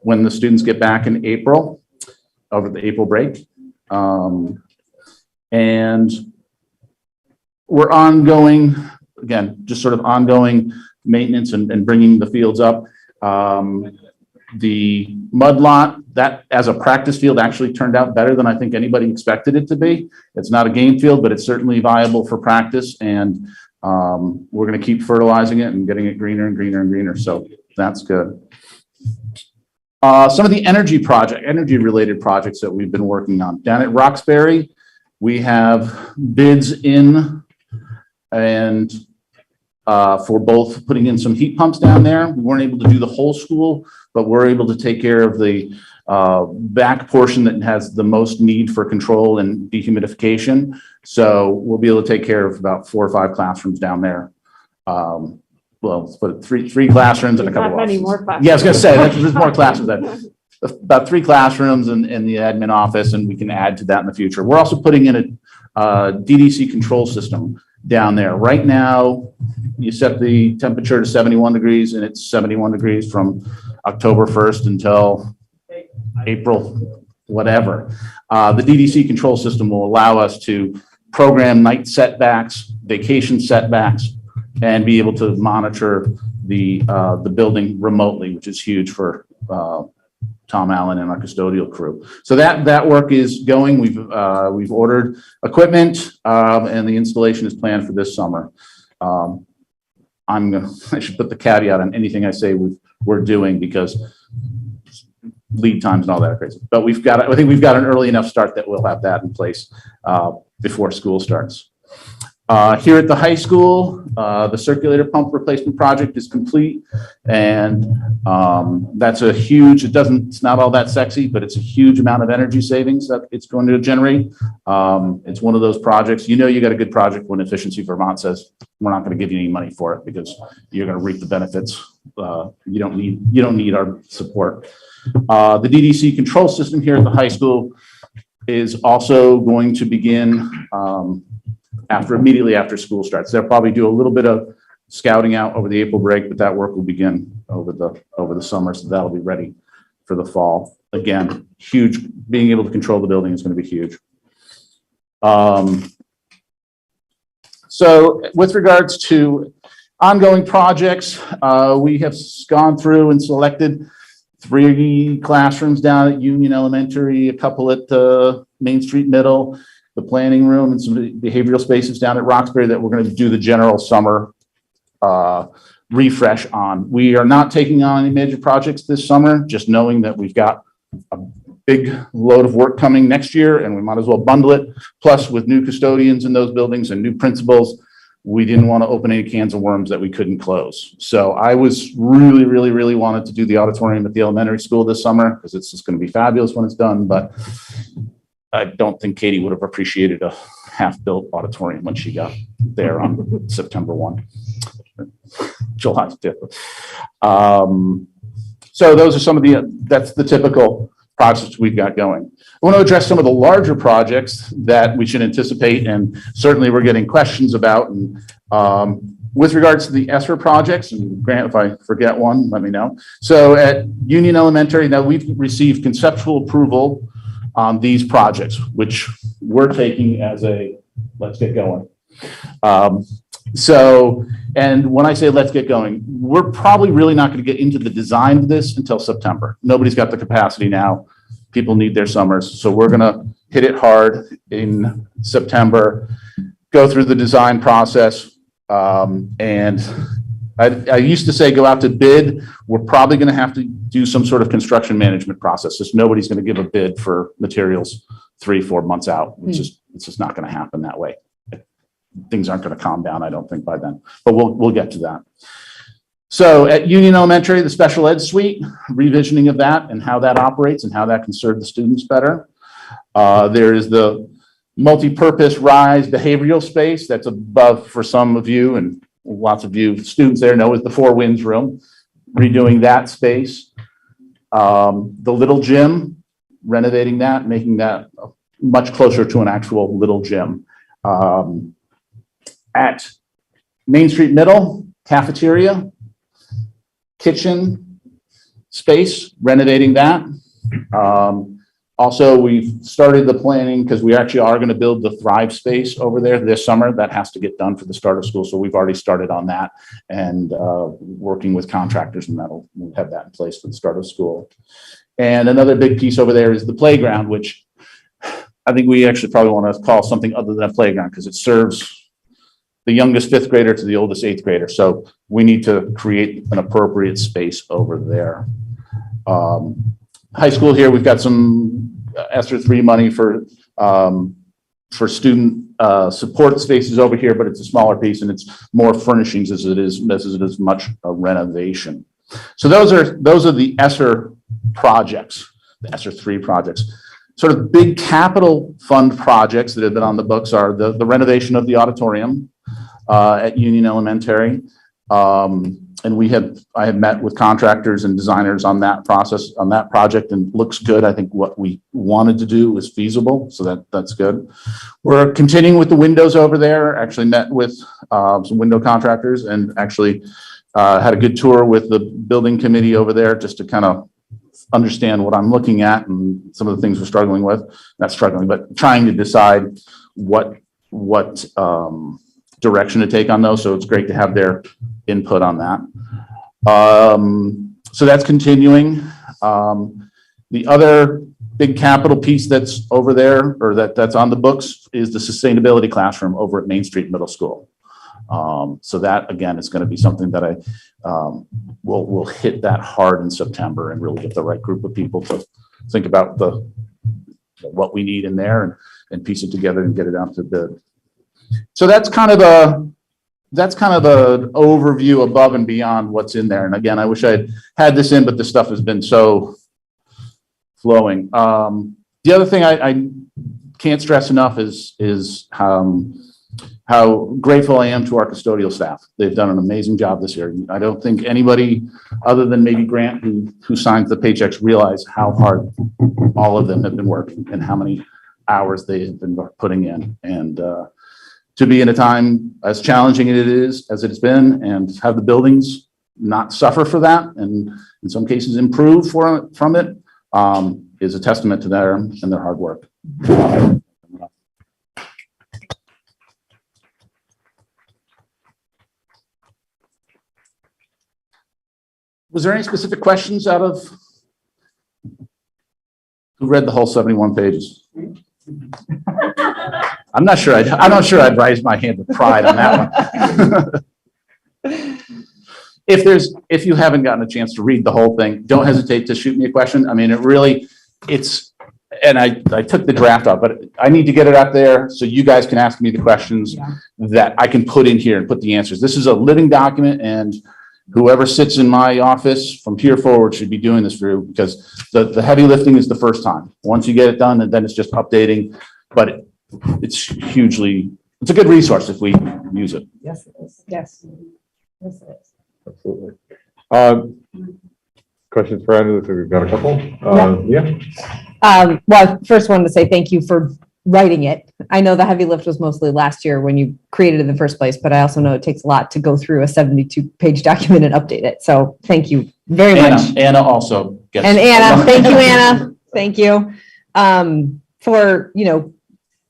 when the students get back in April, over the April break. And we're ongoing, again, just sort of ongoing maintenance and bringing the fields up. The mud lot, that as a practice field actually turned out better than I think anybody expected it to be. It's not a game field, but it's certainly viable for practice, and we're going to keep fertilizing it and getting it greener and greener and greener. So that's good. Some of the energy related projects that we've been working on down at Roxbury, we have bids in and for both putting in some heat pumps down there. We weren't able to do the whole school, but we're able to take care of the back portion that has the most need for control and dehumidification. So we'll be able to take care of about 4 or 5 classrooms down there well, let's put it three classrooms and a couple Not many offices. more classes. Yeah, I was gonna say, there's more classrooms, about 3 classrooms in the admin office, and we can add to that in the future. We're also putting in a DDC control system down there. Right now, you set the temperature to 71 degrees, and it's 71 degrees from October 1st until April, whatever. The DDC control system will allow us to program night setbacks, vacation setbacks, and be able to monitor the building remotely, which is huge for Tom Allen and our custodial crew. So that work is going. We've ordered equipment, and the installation is planned for this summer. I should put the caveat on anything I say we're doing, because lead times and all that are crazy. But I think we've got an early enough start that we'll have that in place before school starts. Here at the high school, the circulator pump replacement project is complete, and that's a huge, it's not all that sexy, but it's a huge amount of energy savings that it's going to generate. It's one of those projects, you got a good project when Efficiency Vermont says, we're not going to give you any money for it because you're going to reap the benefits. You don't need our support. The DDC control system here at the high school is also going to begin immediately after school starts. They'll probably do a little bit of scouting out over the April break, but that work will begin over the summer, so that'll be ready for the fall. Again, huge. Being able to control the building is going to be huge. So with regards to ongoing projects, we have gone through and selected 3 classrooms down at Union Elementary, a couple at Main Street Middle, the planning room, and some behavioral spaces down at Roxbury that we're going to do the general summer refresh on. We are not taking on any major projects this summer, just knowing that we've got a big load of work coming next year, and we might as well bundle it. Plus, with new custodians in those buildings and new principals, we didn't want to open any cans of worms that we couldn't close. So I was really wanted to do the auditorium at the elementary school this summer, because it's just going to be fabulous when it's done. But I don't think Katie would have appreciated a half-built auditorium when she got there on September 1, July 5th. So those are some of that's the typical projects we've got going. I want to address some of the larger projects that we should anticipate, and certainly we're getting questions about. And with regards to the ESSER projects, and Grant, if I forget one, let me know. So at Union Elementary, now we've received conceptual approval on these projects, which we're taking as a let's get going. And when I say let's get going, we're probably really not going to get into the design of this until September. Nobody's got the capacity now. People need their summers. So we're going to hit it hard in September, go through the design process. And I used to say go out to bid. We're probably going to have to do some sort of construction management process. Just nobody's going to give a bid for materials 3-4 months out. It's just not going to happen that way. Things aren't going to calm down, I don't think, by then. But we'll get to that. So at Union Elementary, the special ed suite, revisioning of that and how that operates and how that can serve the students better. There is the multi-purpose RISE behavioral space that's above for some of you, and lots of you students there know is the Four Winds room, redoing that space. The little gym, renovating that, making that much closer to an actual little gym. At Main Street Middle, cafeteria, kitchen space, renovating that. Also, we've started the planning because we actually are going to build the Thrive space over there this summer. That has to get done for the start of school. So we've already started on that and working with contractors, and we'll have that in place for the start of school. And another big piece over there is the playground, which I think we actually probably want to call something other than a playground because it serves the youngest 5th grader to the oldest 8th grader. So we need to create an appropriate space over there. High school here, we've got some ESSER 3 money for student support spaces over here, but it's a smaller piece and it's more furnishings as it is much a renovation. So those are the ESSER projects, the ESSER 3 projects. Sort of big capital fund projects that have been on the books are the renovation of the auditorium at Union Elementary, And I had met with contractors and designers on that process, on that project, and looks good. I think what we wanted to do was feasible, so that's good. We're continuing with the windows over there. Actually met with some window contractors and actually had a good tour with the building committee over there just to kind of understand what I'm looking at and some of the things we're struggling with. Not struggling, but trying to decide what direction to take on those. So it's great to have their input on that. So that's continuing. The other big capital piece that's over there, or that's on the books, is the sustainability classroom over at Main Street Middle School. So that, again, is going to be something that I will hit that hard in September and really get the right group of people to think about what we need in there and piece it together and get it out to bid. So that's kind of an overview above and beyond what's in there. And again, I wish I had this in, but this stuff has been so flowing. The other thing I can't stress enough is how grateful I am to our custodial staff. They've done an amazing job this year. I don't think anybody other than maybe Grant who signs the paychecks realize how hard all of them have been working and how many hours they have been putting in. And to be in a time as challenging as it's been and have the buildings not suffer for that and in some cases improve from it is a testament to them and their hard work. Was there any specific questions out of who read the whole 71 pages? I'm not sure I'd raise my hand with pride on that one. If you haven't gotten a chance to read the whole thing, don't hesitate to shoot me a question. I mean, and I took the draft out, but I need to get it out there so you guys can ask me the questions that I can put in here and put the answers. This is a living document, and whoever sits in my office from here forward should be doing this through, because the heavy lifting is the first time. Once you get it done, and then it's just updating, but it's a good resource if we use it. Yes, it is. Yes. Yes, it is. Absolutely. Questions for Andrew? So we've got a couple. Well, I first wanted to say thank you for writing it. I know the heavy lift was mostly last year when you created it in the first place, but I also know it takes a lot to go through a 72-page document and update it. So thank you very much. Anna also gets. And Anna, thank you, Anna. Thank you for,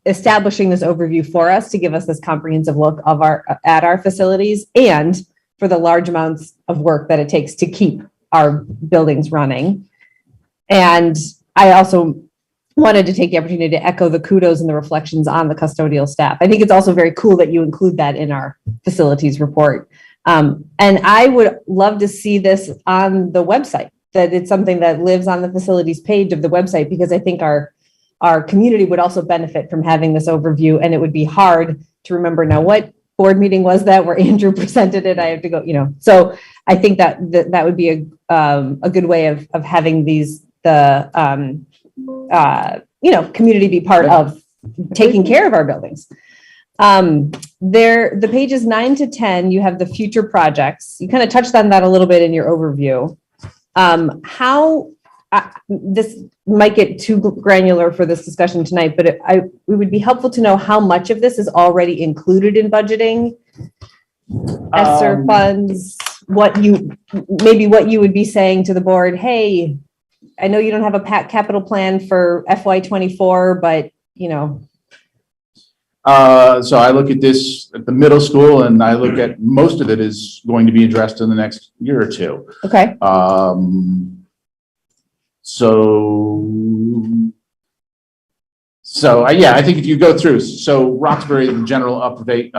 establishing this overview for us to give us this comprehensive look of at our facilities and for the large amounts of work that it takes to keep our buildings running. And I also wanted to take the opportunity to echo the kudos and the reflections on the custodial staff. I think it's also very cool that you include that in our facilities report. And I would love to see this on the website, that it's something that lives on the facilities page of the website, because I think our community would also benefit from having this overview, and it would be hard to remember now what board meeting was that where Andrew presented it. I have to go, so I think that would be a good way of having community be part of taking care of our buildings. The pages 9 to 10, you have the future projects. You kind of touched on that a little bit in your overview. This might get too granular for this discussion tonight, but it would be helpful to know how much of this is already included in budgeting, ESSER funds, what you would be saying to the board. Hey, I know you don't have a capital plan for FY24, but So I look at this at the middle school, and I look at most of it is going to be addressed in the next year or two. Okay. I think if you go through, Roxbury, the general upgrade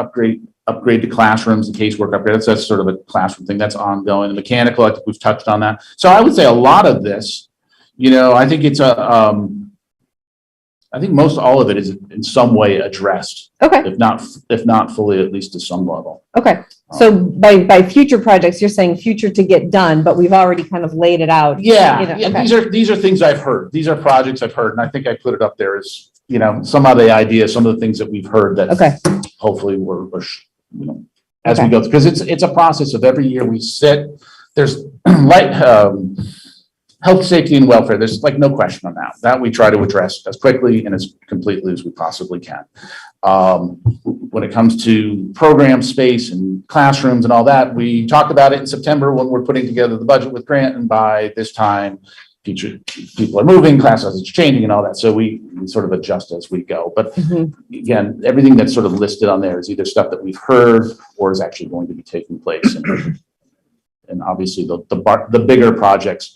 to classrooms, the casework upgrade, that's sort of a classroom thing that's ongoing. The mechanical, I think we've touched on that. So I would say a lot of this, I think it's I think most all of it is in some way addressed. Okay. If not fully, at least to some level. Okay. So by future projects, you're saying future to get done, but we've already kind of laid it out. Yeah. Okay. These are things I've heard. These are projects I've heard, and I think I put it up there as, some of the ideas, some of the things that we've heard that hopefully we're as we go, because it's a process of every year we sit, there's like, health, safety, and welfare, there's like no question on that. That we try to address as quickly and as completely as we possibly can. When it comes to program space and classrooms and all that, we talked about it in September when we're putting together the budget with Grant, and by this time, people are moving, class sizes are changing and all that. So we sort of adjust as we go. But again, everything that's sort of listed on there is either stuff that we've heard or is actually going to be taking place. And obviously the bigger projects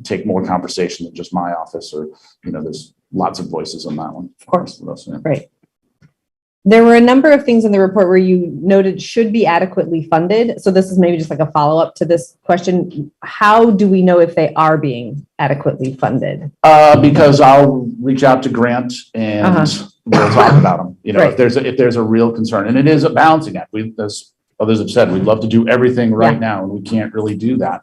take more conversation than just my office, or, there's lots of voices on that one. Of course. Right. There were a number of things in the report where you noted should be adequately funded. So this is maybe just like a follow-up to this question. How do we know if they are being adequately funded? Because I'll reach out to Grant and we'll talk about them. Right. If there's a real concern, and it is a balancing act. As others have said, we'd love to do everything right now, and we can't really do that.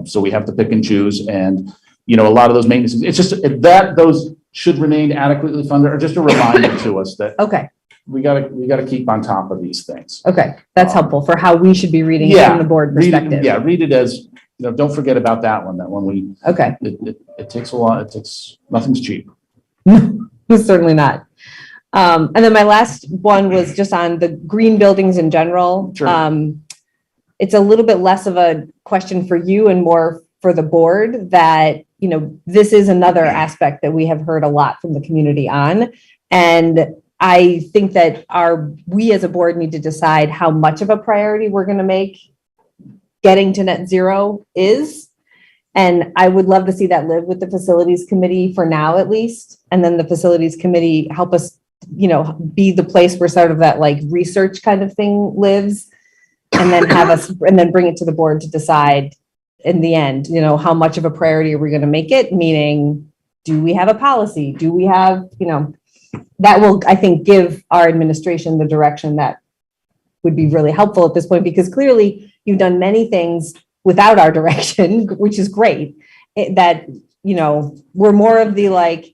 So we have to pick and choose, and a lot of those maintenance, it's just that those should remain adequately funded, or just a reminder to us that we gotta keep on top of these things. Okay, that's helpful for how we should be reading it from the board perspective. Read it as, don't forget about that one. That one it takes a lot. Nothing's cheap. Certainly not. And then my last one was just on the green buildings in general. Sure. It's a little bit less of a question for you and more for the board that, this is another aspect that we have heard a lot from the community on. And I think that we as a board need to decide how much of a priority we're going to make getting to net zero is. And I would love to see that live with the facilities committee for now, at least. And then the facilities committee help us, be the place where sort of that like research kind of thing lives, and then bring it to the board to decide in the end, how much of a priority are we going to make it? Meaning, do we have a policy? Do we have, that will, I think, give our administration the direction that would be really helpful at this point, because clearly you've done many things without our direction, which is great. We're more of the like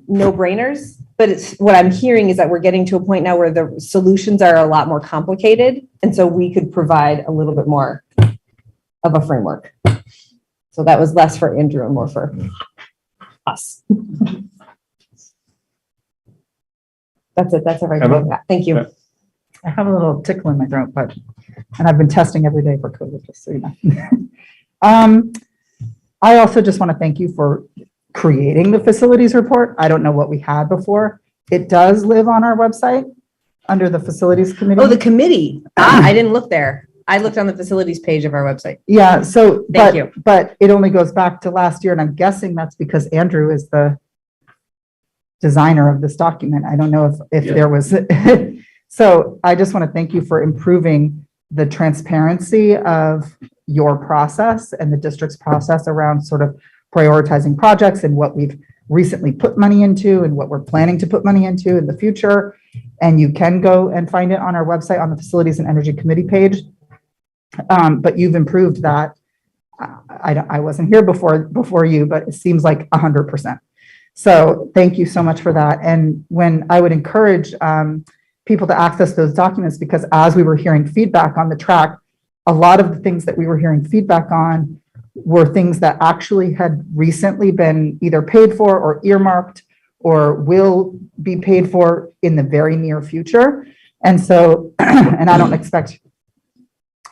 no-brainers, but what I'm hearing is that we're getting to a point now where the solutions are a lot more complicated. And so we could provide a little bit more of a framework. So that was less for Andrew and more for us. That's it. That's everything. Thank you. I have a little tickle in my throat, and I've been testing every day for COVID, just so you know. I also just want to thank you for creating the facilities report. I don't know what we had before. It does live on our website under the facilities committee. Oh, the committee. I didn't look there. I looked on the facilities page of our website. Yeah. So, Thank you. But it only goes back to last year, and I'm guessing that's because Andrew is the designer of this document. I don't know if there was. So I just want to thank you for improving the transparency of your process and the district's process around sort of prioritizing projects and what we've recently put money into and what we're planning to put money into in the future. And you can go and find it on our website on the Facilities and Energy Committee page. But you've improved that. I wasn't here before you, but it seems like 100%. So thank you so much for that. And when I would encourage people to access those documents, because as we were hearing feedback on the track, a lot of the things that we were hearing feedback on were things that actually had recently been either paid for or earmarked or will be paid for in the very near future. And so, and I don't expect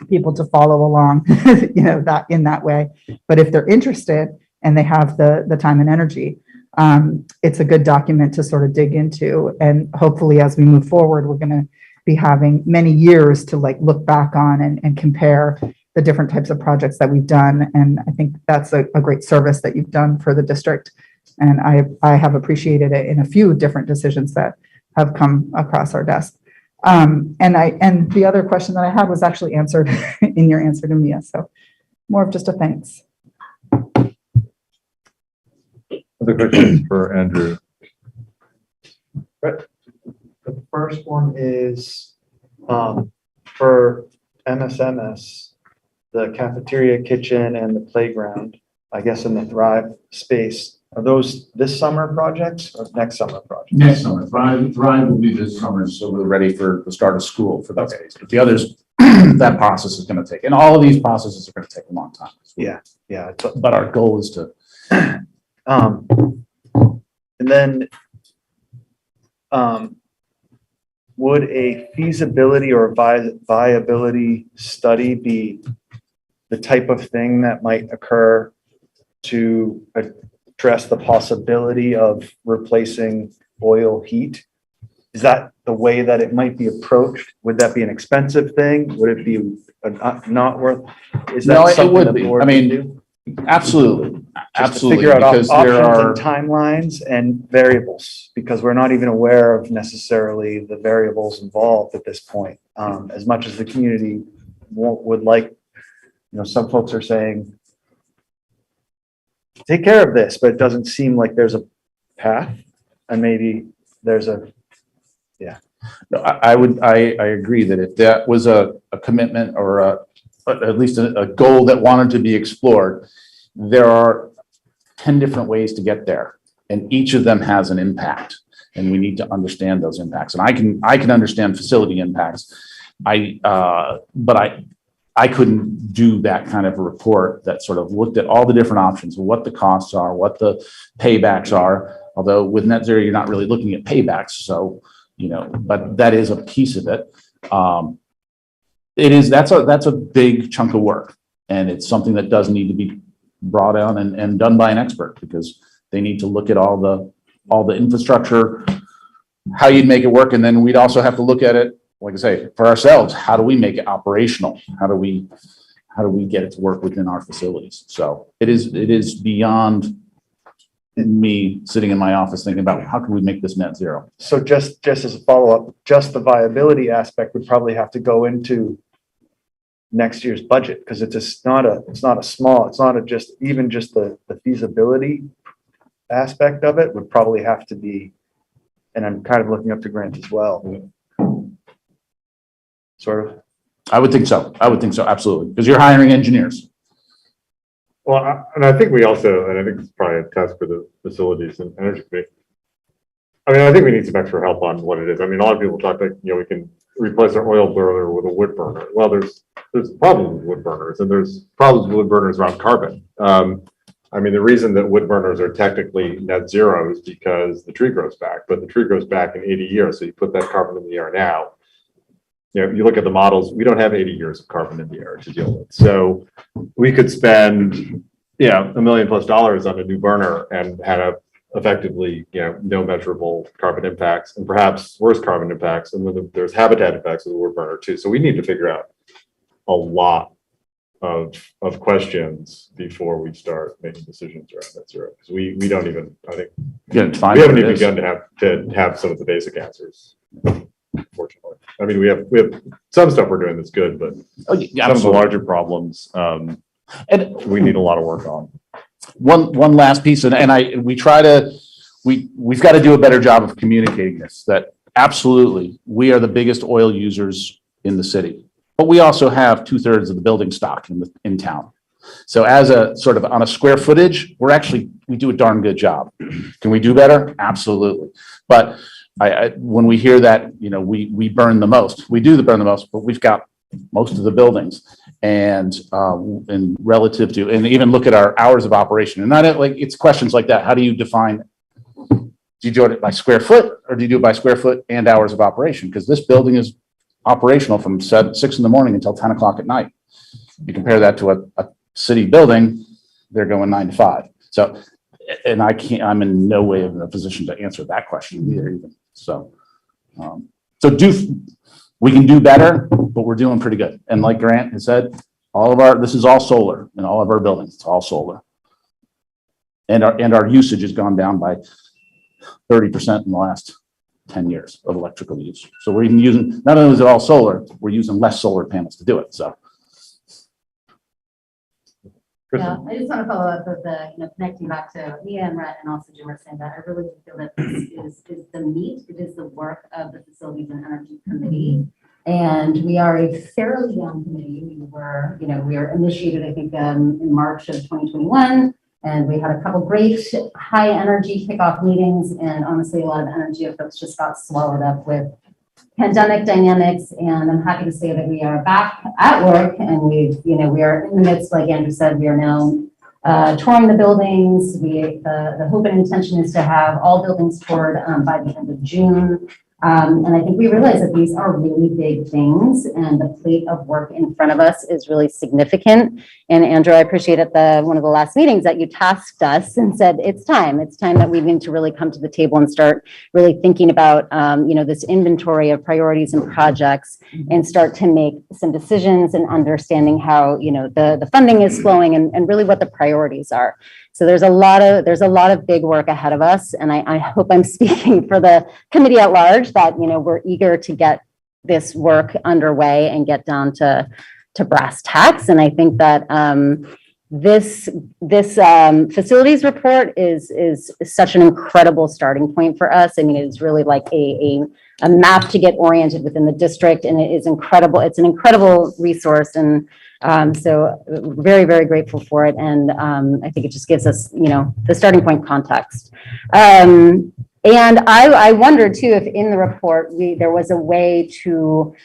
people to follow along, that in that way, but if they're interested and they have the time and energy, it's a good document to sort of dig into. And hopefully as we move forward, we're going to be having many years to like look back on and compare the different types of projects that we've done. And I think that's a great service that you've done for the district. And I have appreciated it in a few different decisions that have come across our desk. And the other question that I had was actually answered in your answer to Mia. So more of just a thanks. Other questions for Andrew? The first one is for MSMS, the cafeteria, kitchen, and the playground, I guess in the Thrive space. Are those this summer projects or next summer projects? Next summer, Thrive will be this summer, so we're ready for the start of school for those days. But the others, that process is gonna take, and all of these processes are gonna take a long time. Yeah, yeah. But our goal is to. And then, would a feasibility or viability study be the type of thing that might occur to address the possibility of replacing oil heat? Is that the way that it might be approached? Would that be an expensive thing? Would it be not worth? Is that No, it something would the be. board I would mean, do? absolutely, absolutely, Figure out because options there are. and timelines and variables, because we're not even aware of necessarily the variables involved at this point. As much as the community would like, some folks are saying, take care of this, but it doesn't seem like there's a path, and maybe there's a, yeah. No, I agree that if that was a commitment or at least a goal that wanted to be explored, there are 10 different ways to get there, and each of them has an impact, and we need to understand those impacts. And I can understand facility impacts. But I couldn't do that kind of a report that sort of looked at all the different options, what the costs are, what the paybacks are. Although with net zero, you're not really looking at paybacks. So, but that is a piece of it. That's a big chunk of work, and it's something that does need to be brought on and done by an expert, because they need to look at all the infrastructure, how you'd make it work. And then we'd also have to look at it, like I say, for ourselves. How do we make it operational? How do we get it to work within our facilities? So it is beyond me sitting in my office thinking about how can we make this net zero. So just as a follow-up, just the viability aspect would probably have to go into next year's budget, because it's not just the feasibility aspect of it would probably have to be, and I'm kind of looking up to Grant as well. Sort of. I would think so, absolutely, because you're hiring engineers. Well, and I think we also, and I think it's probably a task for the facilities and energy committee. I mean, I think we need some extra help on what it is. I mean, a lot of people talk like, we can replace our oil boiler with a wood burner. Well, there's problems with wood burners, and there's problems with wood burners around carbon. I mean, the reason that wood burners are technically net zero is because the tree grows back, but the tree grows back in 80 years. So you put that carbon in the air now. You look at the models, we don't have 80 years of carbon in the air to deal with. So we could spend, $1 million+ on a new burner and have effectively, no measurable carbon impacts, and perhaps worse carbon impacts. And then there's habitat impacts of the wood burner too. So we need to figure out a lot of questions before we start making decisions around net zero. Because we don't even, I think, we haven't even begun to have some of the basic answers. Unfortunately, I mean, we have some stuff we're doing that's good, but some of the larger problems, and we need a lot of work on. One last piece, and we've got to do a better job of communicating this, that absolutely we are the biggest oil users in the city, but we also have 2/3 of the building stock in town. So as a sort of on a square footage, we do a darn good job. Can we do better? Absolutely. But when we hear that, we burn the most, we do burn the most, but we've got most of the buildings, and relative to, and even look at our hours of operation, and not like, it's questions like that. How do you define? Do you do it by square foot, or do you do it by square foot and hours of operation? Because this building is operational from 6 in the morning until 10 o'clock at night. You compare that to a city building, they're going 9 to 5. So, and I'm in no way in a position to answer that question either, even. So, we can do better, but we're doing pretty good. And like Grant has said, this is all solar in all of our buildings. It's all solar. And our usage has gone down by 30% in the last 10 years of electrical use. So we're even using, not only is it all solar, we're using less solar panels to do it. So. Yeah, I just want to follow up with the, connecting back to Mia and Rhett and also Jim were saying that I really feel that this is the meat, it is the work of the Facilities and Energy Committee. And we are a fairly young committee. We were initiated, I think, in March of 2021. And we had a couple great high energy kickoff meetings, and honestly, a lot of energy of folks just got swallowed up with pandemic dynamics. And I'm happy to say that we are back at work, and we are in the midst, like Andrew said, we are now touring the buildings. The hope and intention is to have all buildings toured by the end of June. And I think we realize that these are really big things, and the plate of work in front of us is really significant. And Andrew, I appreciate at one of the last meetings that you tasked us and said, it's time that we need to really come to the table and start really thinking about, this inventory of priorities and projects, and start to make some decisions and understanding how, the funding is flowing and really what the priorities are. So there's a lot of big work ahead of us, and I hope I'm speaking for the committee at large that we're eager to get this work underway and get down to brass tacks. And I think that this facilities report is such an incredible starting point for us. I mean, it's really like a map to get oriented within the district, and it is incredible. It's an incredible resource, and so very, very grateful for it. And I think it just gives us, the starting point context. And I wondered too, if in the report, there was a way to,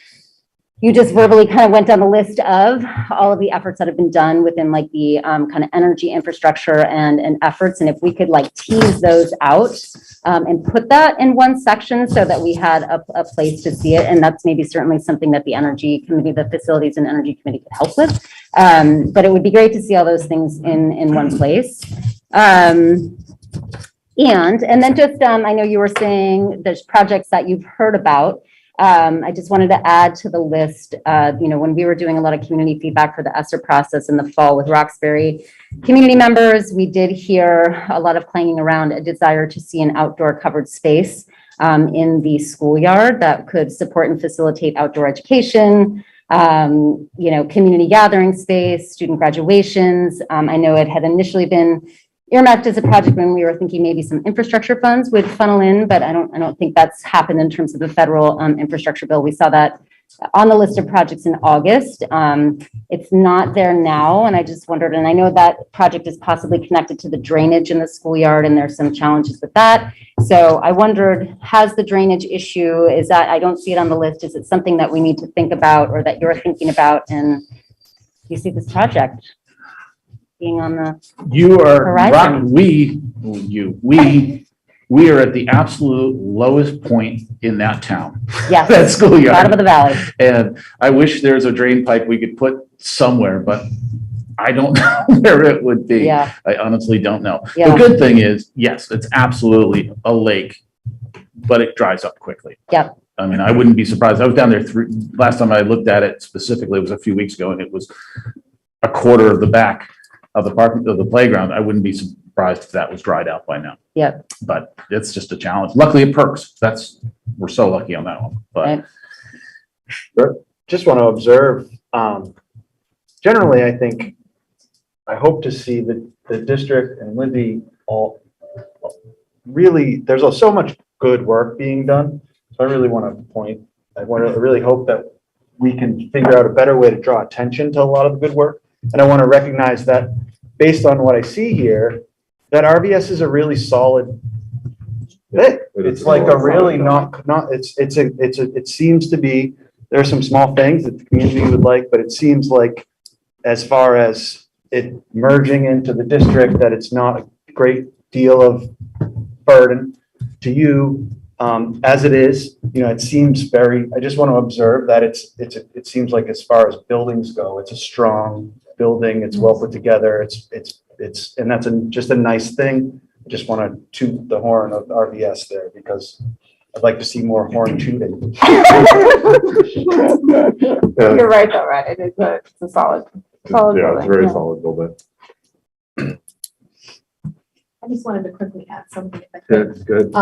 you just verbally kind of went down the list of all of the efforts that have been done within like the kind of energy infrastructure and efforts. And if we could like tease those out and put that in one section so that we had a place to see it. And that's maybe certainly something that the energy committee, the facilities and energy committee could help with. But it would be great to see all those things in one place. And then just, I know you were saying there's projects that you've heard about. I just wanted to add to the list, when we were doing a lot of community feedback for the ESSER process in the fall with Roxbury community members, we did hear a lot of clanging around a desire to see an outdoor covered space in the schoolyard that could support and facilitate outdoor education, community gathering space, student graduations. I know it had initially been earmarked as a project when we were thinking maybe some infrastructure funds would funnel in, but I don't think that's happened in terms of the federal infrastructure bill. We saw that on the list of projects in August. It's not there now, and I just wondered, and I know that project is possibly connected to the drainage in the schoolyard, and there's some challenges with that. So I wondered, has the drainage issue, is that, I don't see it on the list, is it something that we need to think about or that you're thinking about, and you see this project being on the horizon? We are at the absolute lowest point in that town. Yes, That schoolyard. bottom of the valley. And I wish there's a drain pipe we could put somewhere, but I don't know where it would be. Yeah. I honestly don't know. Yeah. The good thing is, yes, it's absolutely a lake, but it dries up quickly. Yep. I mean, I wouldn't be surprised. I was down there last time I looked at it specifically, it was a few weeks ago, and it was a quarter of the back of the park, of the playground. I wouldn't be surprised if that was dried out by now. Yep. But it's just a challenge. Luckily it perks. We're so lucky on that one, but. Right. Just want to observe, generally, I hope to see the district and Lindsay all really, there's so much good work being done. So I really really hope that we can figure out a better way to draw attention to a lot of the good work. And I want to recognize that based on what I see here, that RVS is a really solid fit. It's like a really it seems to be, there are some small things that the community would like, but it seems like as far as it merging into the district, that it's not a great deal of burden to you. As it is, it seems I just want to observe that it seems like as far as buildings go, it's a strong building. It's well put together. And that's just a nice thing. I just want to toot the horn of RVS there because I'd like to see more horn tooting. You're right though, right? It's a solid building. Yeah, it's a very solid building. I just wanted to quickly add something. If I could. Good.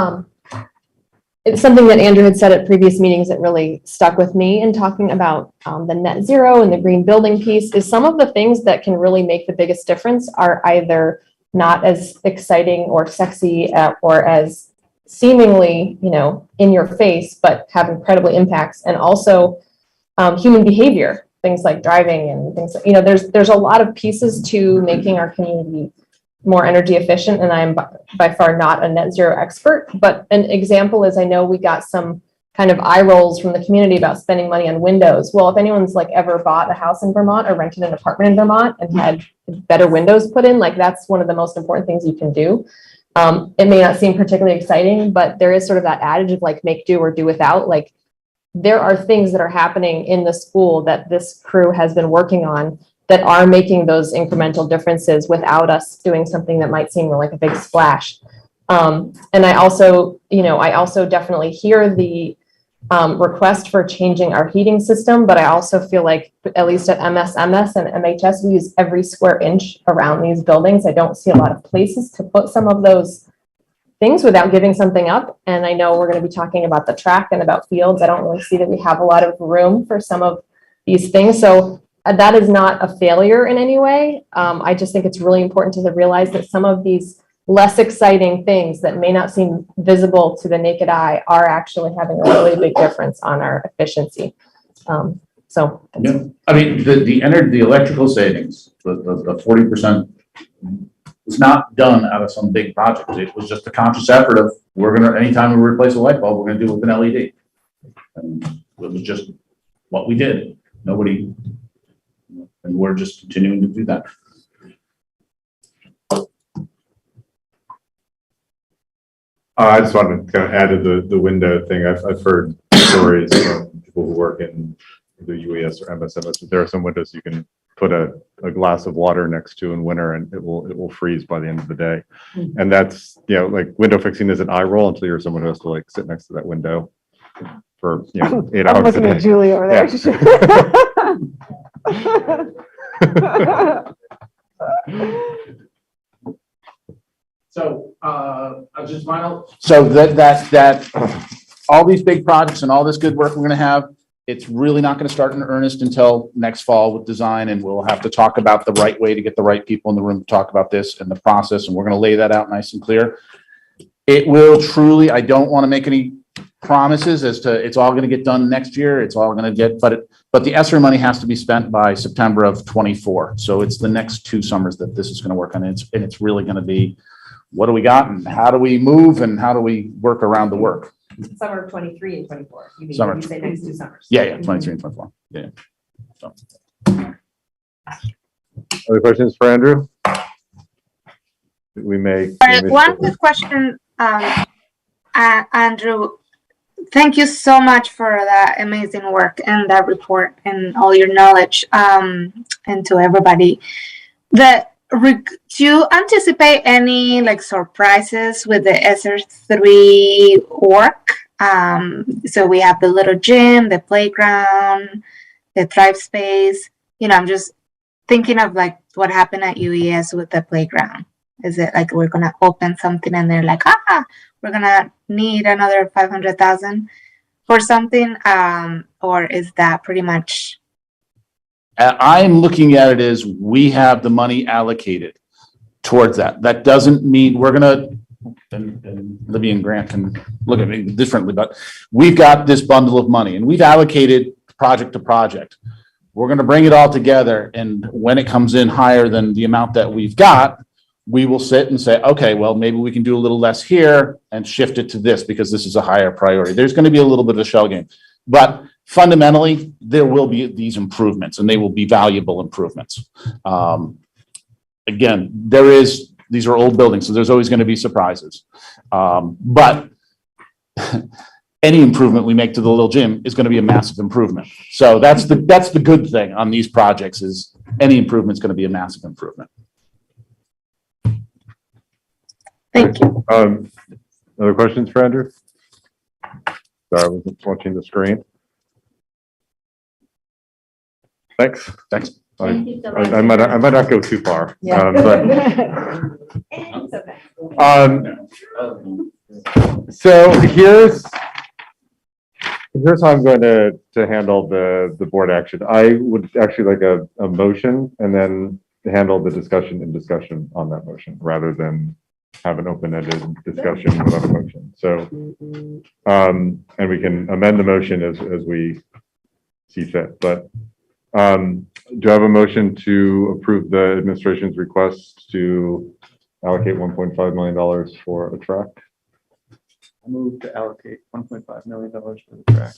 It's something that Andrew had said at previous meetings that really stuck with me in talking about the net zero and the green building piece is some of the things that can really make the biggest difference are either not as exciting or sexy or as seemingly, in your face, but have incredible impacts. And also human behavior, things like driving and things, there's a lot of pieces to making our community more energy efficient, and I'm by far not a net zero expert. But an example is I know we got some kind of eye rolls from the community about spending money on windows. Well, if anyone's like ever bought a house in Vermont or rented an apartment in Vermont and had better windows put in, like that's one of the most important things you can do. It may not seem particularly exciting, but there is sort of that adage of like make do or do without. Like there are things that are happening in the school that this crew has been working on that are making those incremental differences without us doing something that might seem like a big splash. And I also definitely hear the request for changing our heating system, but I also feel like at least at MS and MHS, we use every square inch around these buildings. I don't see a lot of places to put some of those things without giving something up. And I know we're going to be talking about the track and about fields. I don't really see that we have a lot of room for some of these things. So that is not a failure in any way. I just think it's really important to realize that some of these less exciting things that may not seem visible to the naked eye are actually having a really big difference on our efficiency. Yeah, I mean, the electrical savings, the 40% was not done out of some big project. It was just a conscious effort of, anytime we replace a light bulb, we're gonna do it with an LED. And it was just what we did. And we're just continuing to do that. I just wanted to kind of add to the window thing. I've heard stories from people who work in the UES or MSMS, but there are some windows you can put a glass of water next to in winter and it will freeze by the end of the day. And that's, like window fixing is an eye roll until you're someone who has to like sit next to that window for, 8 hours a day. I'm looking at Julie over there. So, just final. So that all these big projects and all this good work we're gonna have, it's really not gonna start in earnest until next fall with design, and we'll have to talk about the right way to get the right people in the room to talk about this and the process, and we're gonna lay that out nice and clear. It will truly, I don't wanna make any promises as to it's all gonna get done next year, it's all gonna get, but the ESSER money has to be spent by September of 24. So it's the next 2 summers that this is gonna work on, and it's really gonna be, what do we got and how do we move and how do we work around the work? Summer of 23 and 24. You say next 2 summers. Yeah, 23 and 24. Yeah. So. Other questions for Andrew? We may. One quick question, Andrew. Thank you so much for that amazing work and that report and all your knowledge, and to everybody. Do you anticipate any like surprises with the ESSER 3 work? So we have the little gym, the playground, the Thrive space. I'm just thinking of like what happened at UES with the playground. Is it like we're gonna open something and they're like, we're gonna need another 500,000 for something, or is that pretty much? I'm looking at it as we have the money allocated towards that. That doesn't mean we're gonna, and Libby and Grant can look at me differently, but we've got this bundle of money and we've allocated project to project. We're gonna bring it all together, and when it comes in higher than the amount that we've got, we will sit and say, okay, well, maybe we can do a little less here and shift it to this because this is a higher priority. There's gonna be a little bit of a shell game, but fundamentally, there will be these improvements and they will be valuable improvements. Again, these are old buildings, so there's always going to be surprises. But any improvement we make to the little gym is going to be a massive improvement. So that's the good thing on these projects is any improvement is going to be a massive improvement. Thank you. Other questions for Andrew? Sorry, I wasn't watching the screen. Thanks. Thank you so much. I might not go too far. Yeah. So here's how I'm going to handle the board action. I would actually like a motion and then handle the discussion on that motion rather than have an open-ended discussion without a motion. So, and we can amend the motion as we see fit, but do I have a motion to approve the administration's request to allocate $1.5 million for a track. I move to allocate $1.5 million for the track.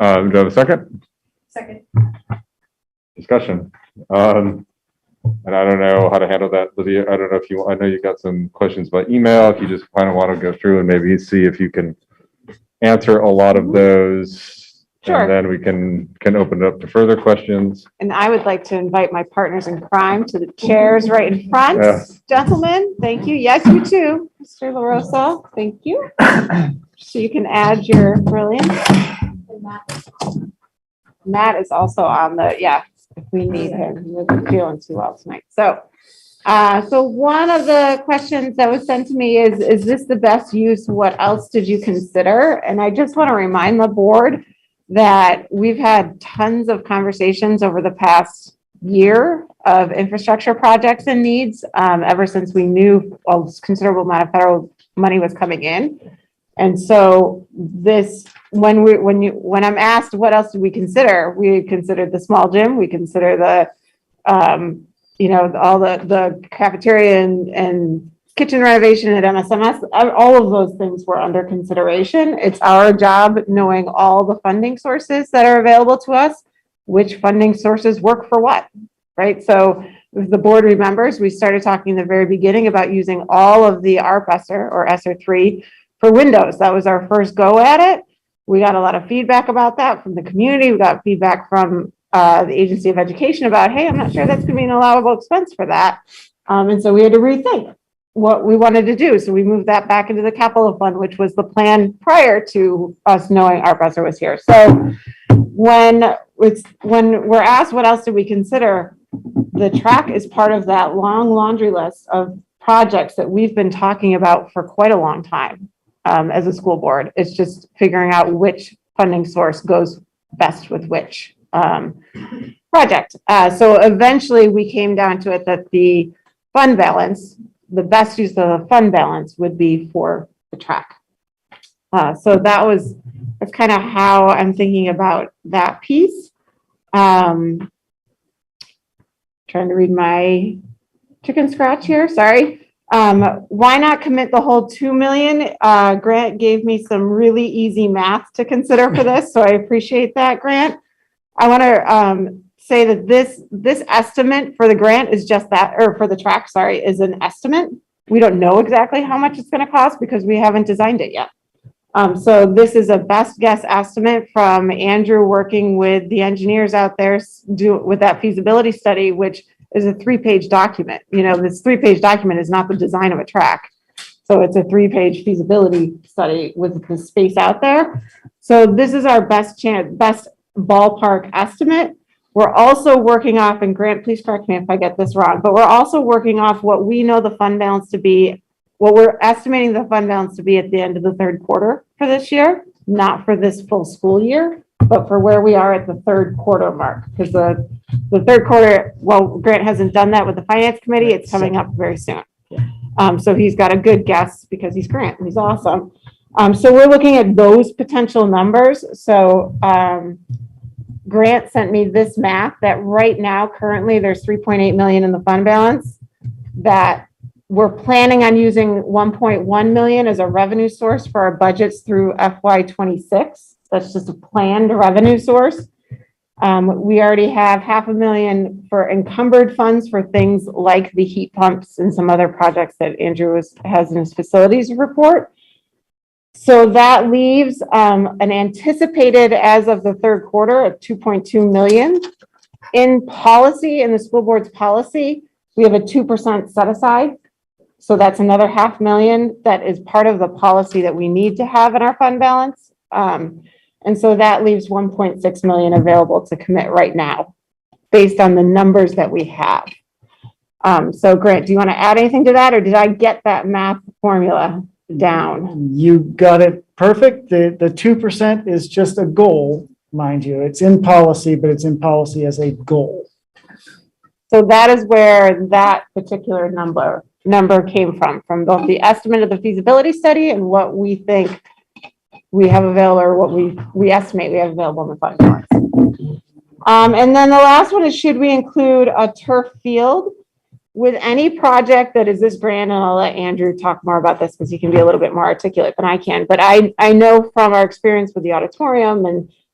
Do I have a second? Second. Discussion. And I don't know how to handle that, Lydia. I don't know if you, I know you got some questions by email. If you just kind of want to go through and maybe see if you can answer a lot of those. Sure. And then we can open it up to further questions. And I would like to invite my partners in crime to the chairs right in front. Yeah. Gentlemen, thank you. Yes, you too, Mr. LaRosa. Thank you. So you can add your brilliance. Matt is also on the, yeah, if we need him. He wasn't feeling too well tonight. So one of the questions that was sent to me is this the best use? What else did you consider? And I just want to remind the board that we've had tons of conversations over the past year of infrastructure projects and needs, ever since we knew a considerable amount of federal money was coming in. And so this, when I'm asked what else did we considered the small gym, we consider the, all the cafeteria and kitchen renovation at MSMS, all of those things were under consideration. It's our job, knowing all the funding sources that are available to us, which funding sources work for what, right? So if the board remembers, we started talking in the very beginning about using all of the ARP ESSER or ESSER 3 for Windows. That was our first go at it. We got a lot of feedback about that from the community. We got feedback from the Agency of Education about, hey, I'm not sure that's going to be an allowable expense for that. And so we had to rethink what we wanted to do. So we moved that back into the capital fund, which was the plan prior to us knowing our professor was here. So when we're asked what else did we consider, the track is part of that long laundry list of projects that we've been talking about for quite a long time as a school board. It's just figuring out which funding source goes best with which project. So eventually we came down to it that the fund balance, the best use of the fund balance would be for the track. So that's kind of how I'm thinking about that piece. Trying to read my chicken scratch here, sorry. Why not commit the whole 2 million? Grant gave me some really easy math to consider for this, so I appreciate that, Grant. I want to say that this estimate for the grant is just that, or for the track, sorry, is an estimate. We don't know exactly how much it's going to cost because we haven't designed it yet. So this is a best guess estimate from Andrew working with the engineers out there with that feasibility study, which is a 3-page document. You know, this 3-page document is not the design of a track. So it's a 3-page feasibility study with the space out there. So this is our best ballpark estimate. We're also working off, and Grant, please correct me if I get this wrong, but we're also working off what we know the fund balance to be, what we're estimating the fund balance to be at the end of the third quarter for this year, not for this full school year, but for where we are at the third quarter mark. Because the third quarter, well, Grant hasn't done that with the finance committee. It's coming up very soon. So he's got a good guess because he's Grant. He's awesome. So we're looking at those potential numbers. So Grant sent me this math that right now, currently, there's 3.8 million in the fund balance that we're planning on using 1.1 million as a revenue source for our budgets through FY26. That's just a planned revenue source. We already have $500,000 for encumbered funds for things like the heat pumps and some other projects that Andrew has in his facilities report. So that leaves an anticipated, as of the third quarter, of 2.2 million. In policy, in the school board's policy, we have a 2% set aside. So that's another $500,000 that is part of the policy that we need to have in our fund balance. And so that leaves 1.6 million available to commit right now, based on the numbers that we have. So Grant, do you want to add anything to that, or did I get that math formula down? You got it perfect. The 2% is just a goal, mind you. It's in policy, but it's in policy as a goal. So that is where that particular number came from both the estimate of the feasibility study and what we think we have available, or what we estimate we have available in the fund balance. And then the last one is, should we include a turf field? with any project that is this grand, and I'll let Andrew talk more about this because he can be a little bit more articulate than I can, but I know from our experience with the auditorium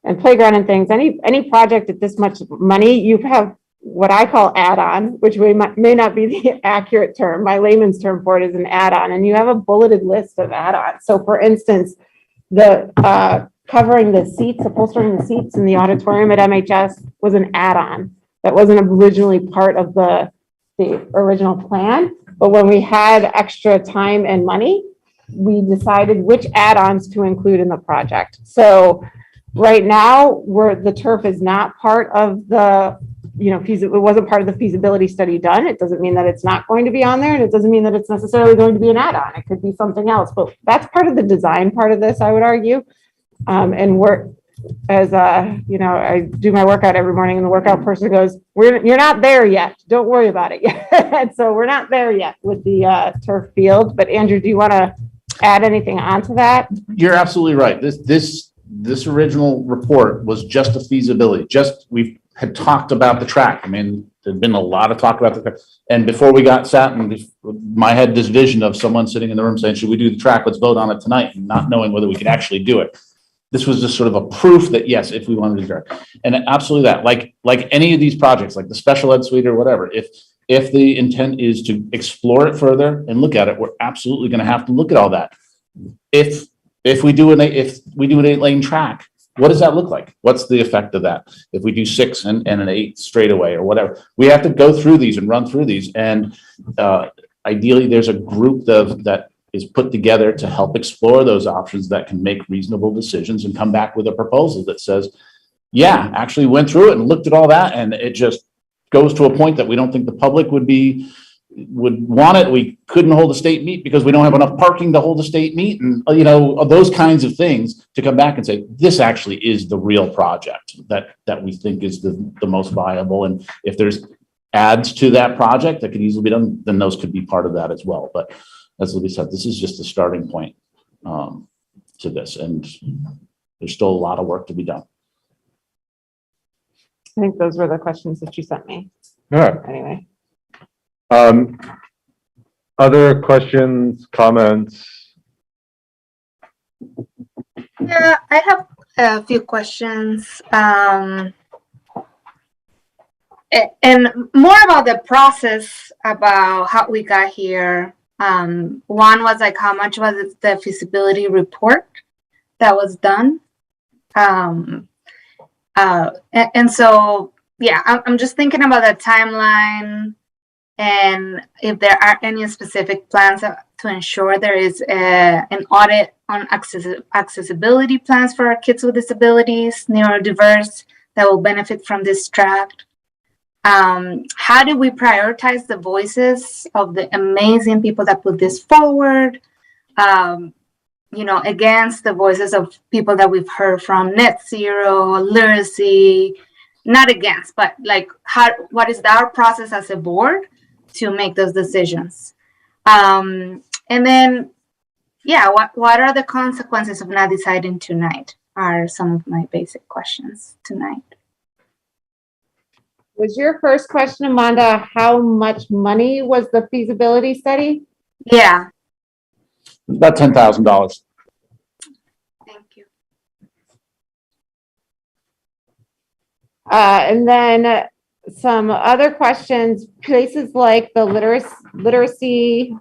and playground and things, any project at this much money, you have what I call add-on, which may not be the accurate term. My layman's term for it is an add-on, and you have a bulleted list of add-ons. So for instance, the covering the seats, upholstering the seats in the auditorium at MHS was an add-on. That wasn't originally part of the original plan, but when we had extra time and money, we decided which add-ons to include in the project. So right now, the turf is not part of the, it wasn't part of the feasibility study done. It doesn't mean that it's not going to be on there, and it doesn't mean that it's necessarily going to be an add-on. It could be something else, but that's part of the design part of this, I would argue. And we're, as I do my workout every morning, and the workout person goes, "You're not there yet. Don't worry about it yet." So we're not there yet with the turf field. But Andrew, do you want to add anything onto that? You're absolutely right. This original report was just a feasibility. We had talked about the track. I mean, there'd been a lot of talk about the track. And before we sat in my head, this vision of someone sitting in the room saying, "Should we do the track? Let's vote on it tonight," and not knowing whether we could actually do it. This was just sort of a proof that yes, if we wanted to do it. And absolutely that, like any of these projects, like the special ed suite or whatever, if the intent is to explore it further and look at it, we're absolutely going to have to look at all that. If we do an 8-lane track, what does that look like? What's the effect of that? If we do 6 and an 8 straightaway or whatever, we have to go through these and run through these. And ideally, there's a group that is put together to help explore those options that can make reasonable decisions and come back with a proposal that says, yeah, actually went through it and looked at all that, and it just goes to a point that we don't think the public would want it. We couldn't hold a state meet because we don't have enough parking to hold a state meet, and those kinds of things, to come back and say, this actually is the real project that we think is the most viable. And if there's adds to that project that could easily be done, then those could be part of that as well. But as Libby said, this is just a starting point to this, and there's still a lot of work to be done. I think those were the questions that you sent me. All right. Anyway. Other questions, comments? Yeah, I have a few questions. And more about the process, about how we got here. One was like, how much was the feasibility report that was done? And so, yeah, I'm just thinking about the timeline, and if there are any specific plans to ensure there is an audit on accessibility plans for our kids with disabilities, neurodiverse, that will benefit from this tract. How do we prioritize the voices of the amazing people that put this forward, against the voices of people that we've heard from Net Zero, literacy, not against, but like what is our process as a board to make those decisions? And then, yeah, what are the consequences of not deciding tonight are some of my basic questions tonight. Was your first question, Amanda, how much money was the feasibility study? Yeah. About $10,000. Thank you. And then some other questions, places like the literacy,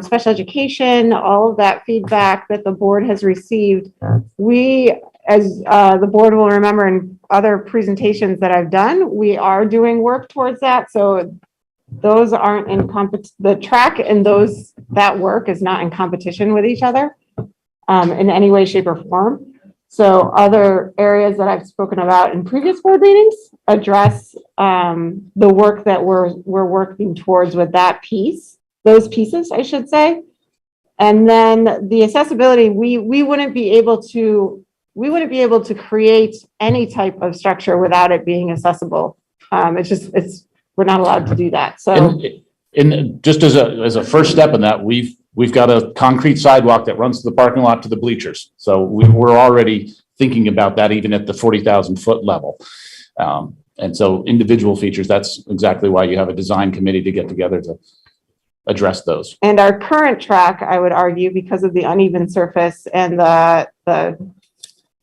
special education, all of that feedback that the board has received. We, as the board will remember in other presentations that I've done, we are doing work towards that. So those aren't in the track and that work is not in competition with each other in any way, shape, or form. So other areas that I've spoken about in previous board meetings address the work that we're working towards with that piece, those pieces, I should say. And then the accessibility, we wouldn't be able to create any type of structure without it being accessible. We're not allowed to do that. So, and just as a first step in that, we've got a concrete sidewalk that runs to the parking lot to the bleachers. So we're already thinking about that even at the 40,000 foot level. And so individual features, that's exactly why you have a design committee to get together to address those. And our current track, I would argue, because of the uneven surface and the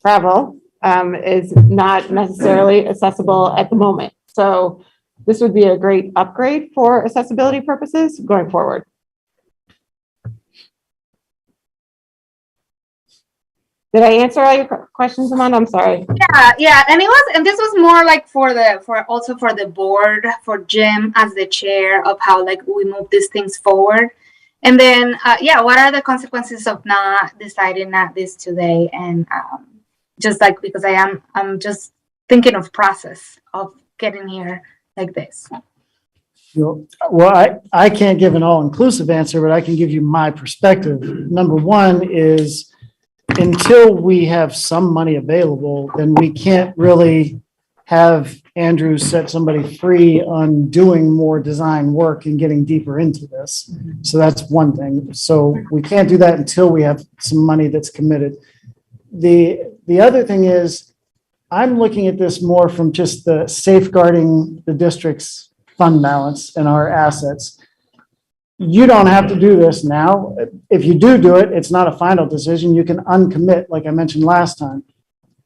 gravel, is not necessarily accessible at the moment. So this would be a great upgrade for accessibility purposes going forward. Did I answer all your questions, Amanda? I'm sorry. Yeah, and this was more like for the board, for Jim as the chair, of how like we move these things forward. And then what are the consequences of not deciding at this today? And just like, because I'm just thinking of process of getting here like this. Well, I can't give an all-inclusive answer, but I can give you my perspective. Number one is, until we have some money available, then we can't really have Andrew set somebody free on doing more design work and getting deeper into this. So that's one thing. So we can't do that until we have some money that's committed. The other thing is, I'm looking at this more from just the safeguarding the district's fund balance and our assets. You don't have to do this now. If you do it, it's not a final decision. You can uncommit, like I mentioned last time.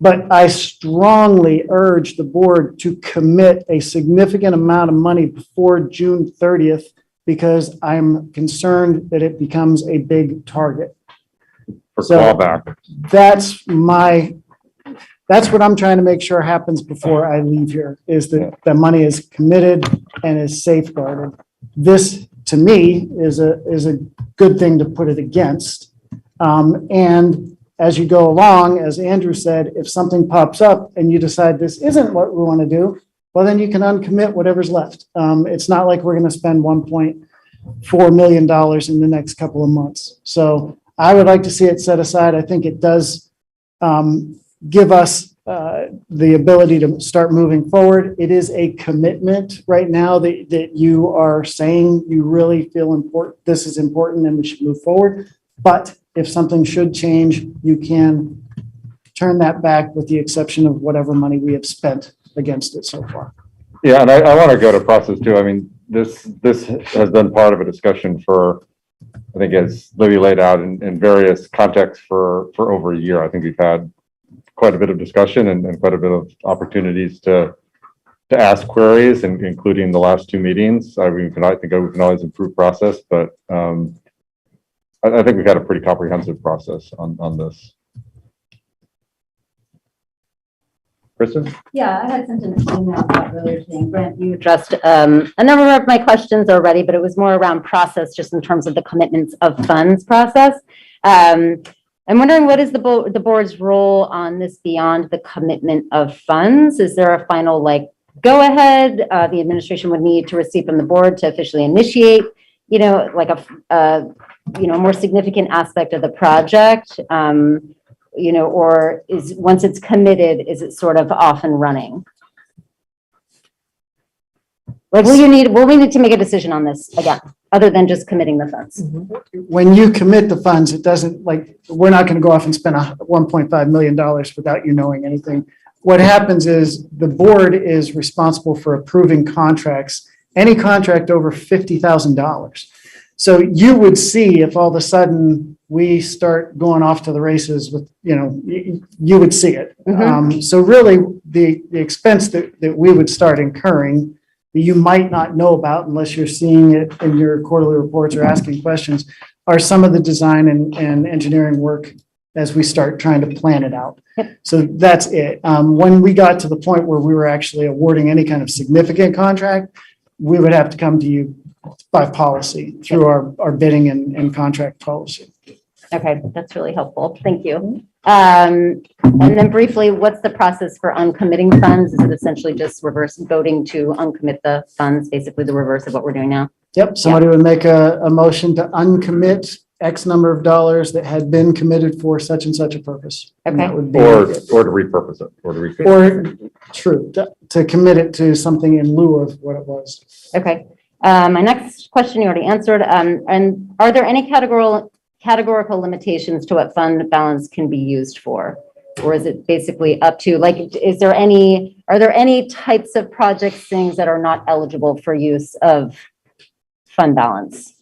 But I strongly urge the board to commit a significant amount of money before June 30th, because I'm concerned that it becomes a big target. For So clawback. That's what I'm trying to make sure happens before I leave here, is that the money is committed and is safeguarded. This, to me, is a good thing to put it against. And as you go along, as Andrew said, if something pops up and you decide this isn't what we want to do, well, then you can uncommit whatever's left. It's not like we're going to spend $1.4 million in the next couple of months. So I would like to see it set aside. I think it does give us the ability to start moving forward. It is a commitment right now that you are saying you really feel important. This is important and we should move forward. But if something should change, you can turn that back with the exception of whatever money we have spent against it so far. Yeah, and I want to go to process too. I mean, this has been part of a discussion for, I think, as Libby laid out in various contexts for over a year. I think we've had quite a bit of discussion and quite a bit of opportunities to ask queries, and including the last two meetings. I think we can always improve process, but I think we've had a pretty comprehensive process on this. Kristen? Yeah, I had sent an email about earlier today. Grant, you addressed a number of my questions already, but it was more around process, just in terms of the commitments of funds process. I'm wondering, what is the board's role on this beyond the commitment of funds? Is there a final go ahead the administration would need to receive from the board to officially initiate, like a more significant aspect of the project? Or is, once it's committed, is it sort of off and running? Like, will we need to make a decision on this again, other than just committing the funds? When you commit the funds, it doesn't, we're not going to go off and spend $1.5 million without you knowing anything. What happens is the board is responsible for approving contracts, any contract over $50,000. So you would see if all of a sudden we start going off to the races with, you would see it. So really the expense that we would start incurring, that you might not know about unless you're seeing it in your quarterly reports or asking questions, are some of the design and engineering work as we start trying to plan it out. So that's it. When we got to the point where we were actually awarding any kind of significant contract, we would have to come to you by policy through our bidding and contract policy. Okay, that's really helpful. Thank you. And then briefly, what's the process for uncommitting funds? Is it essentially just reverse voting to uncommit the funds, basically the reverse of what we're doing now? Yep, somebody would make a motion to uncommit X number of dollars that had been committed for such and such a purpose. And that would be, or to repurpose it, to commit it to something in lieu of what it was. Okay. My next question you already answered. And are there any categorical limitations to what fund balance can be used for? Or is it basically up to, is there any Are there any types of projects, things that are not eligible for use of fund balance?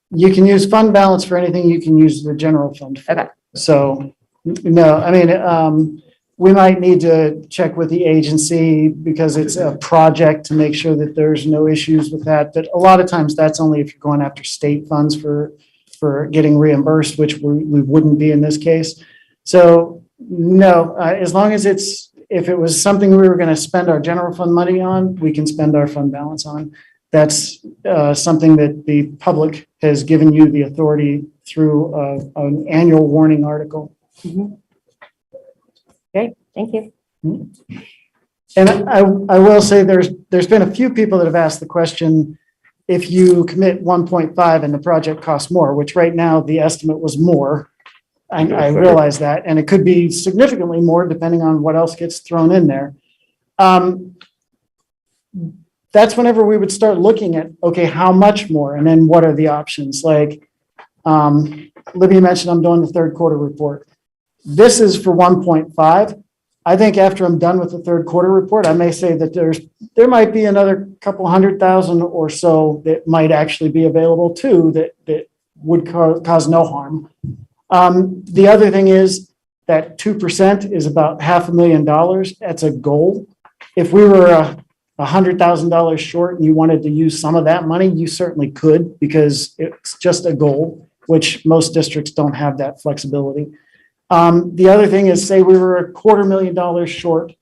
You can use fund balance for anything you can use the general fund for. Okay. So, no, I mean, we might need to check with the agency because it's a project to make sure that there's no issues with that. But a lot of times that's only if you're going after state funds for getting reimbursed, which we wouldn't be in this case. So, no, as long as if it was something we were going to spend our general fund money on, we can spend our fund balance on. That's something that the public has given you the authority through an annual warning article. Great, thank you. And I will say there's been a few people that have asked the question, if you commit 1.5 and the project costs more, which right now the estimate was more. I realize that, and it could be significantly more depending on what else gets thrown in there. That's whenever we would start looking at, okay, how much more? And then what are the options? Like Libby mentioned, I'm doing the third quarter report. This is for 1.5. I think after I'm done with the third quarter report, I may say that there might be another couple 100,000 or so that might actually be available too, that would cause no harm. The other thing is that 2% is about $500,000. That's a goal. If we were $100,000 short and you wanted to use some of that money, you certainly could, because it's just a goal, which most districts don't have that flexibility. The other thing is, say we were $250,000 short.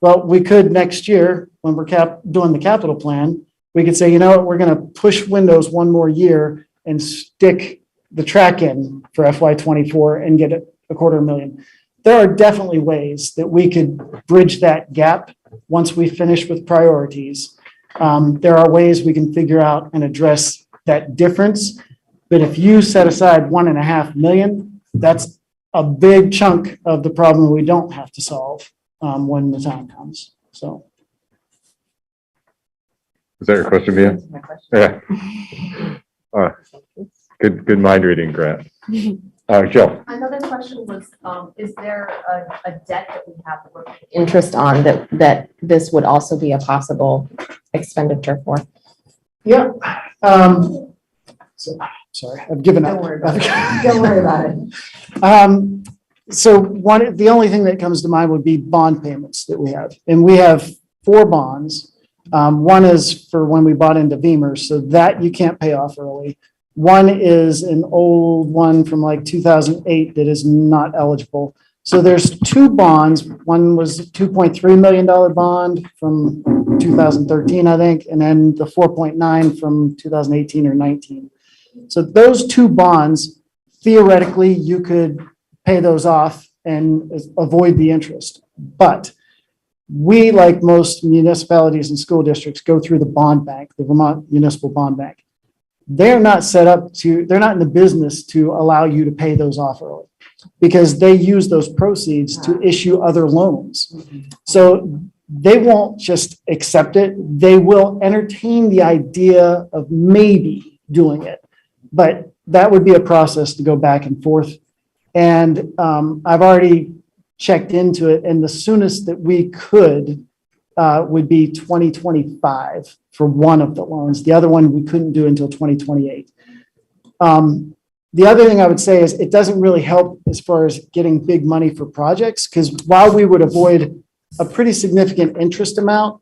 Well, we could next year, when we're doing the capital plan, we could say, you know what, we're going to push windows one more year and stick the track in for FY24 and get $250,000. There are definitely ways that we could bridge that gap once we finish with priorities. There are ways we can figure out and address that difference. But if you set aside $1.5 million, that's a big chunk of the problem we don't have to solve when the time comes. So. Is that your question, Mia? Yeah. Good mind reading, Grant. Jill. Another question was, is there a debt that we have that we're paying interest on that this would also be a possible expenditure for? Yeah. Sorry, I've given up. Don't worry about it. Don't worry about it. So the only thing that comes to mind would be bond payments that we have. And we have 4 bonds. One is for when we bought into Beamer, so that you can't pay off early. One is an old one from like 2008 that is not eligible. So there's 2 bonds. One was a $2.3 million bond from 2013, I think, and then the 4.9 from 2018 or 19. So those 2 bonds, theoretically, you could pay those off and avoid the interest. But we, like most municipalities and school districts, go through the bond bank, the Vermont Municipal Bond Bank. They're not set up they're not in the business to allow you to pay those off early, because they use those proceeds to issue other loans. So they won't just accept it. They will entertain the idea of maybe doing it, but that would be a process to go back and forth. And I've already checked into it, and the soonest that we could would be 2025 for one of the loans. The other one we couldn't do until 2028. The other thing I would say is it doesn't really help as far as getting big money for projects, because while we would avoid a pretty significant interest amount,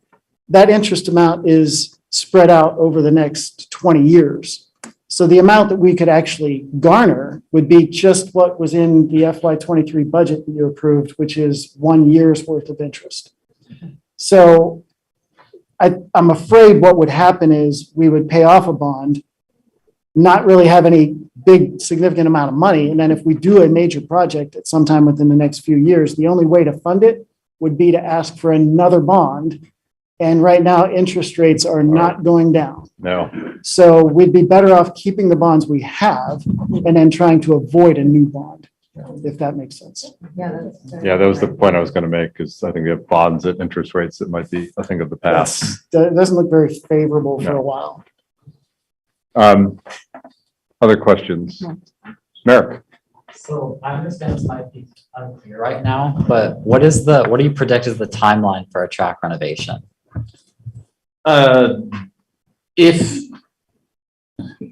that interest amount is spread out over the next 20 years. So the amount that we could actually garner would be just what was in the FY23 budget that you approved, which is 1 year's worth of interest. So I'm afraid what would happen is we would pay off a bond, not really have any big significant amount of money. And then if we do a major project at some time within the next few years, the only way to fund it would be to ask for another bond. And right now, interest rates are not going down. No. So we'd be better off keeping the bonds we have and then trying to avoid a new bond, if that makes sense. Yeah, that was the point I was going to make, because I think we have bonds at interest rates that might be a thing of the past. That doesn't look very favorable for a while. Other questions? Merrick. So I understand this might be unclear right now, but what do you predict is the timeline for a track renovation?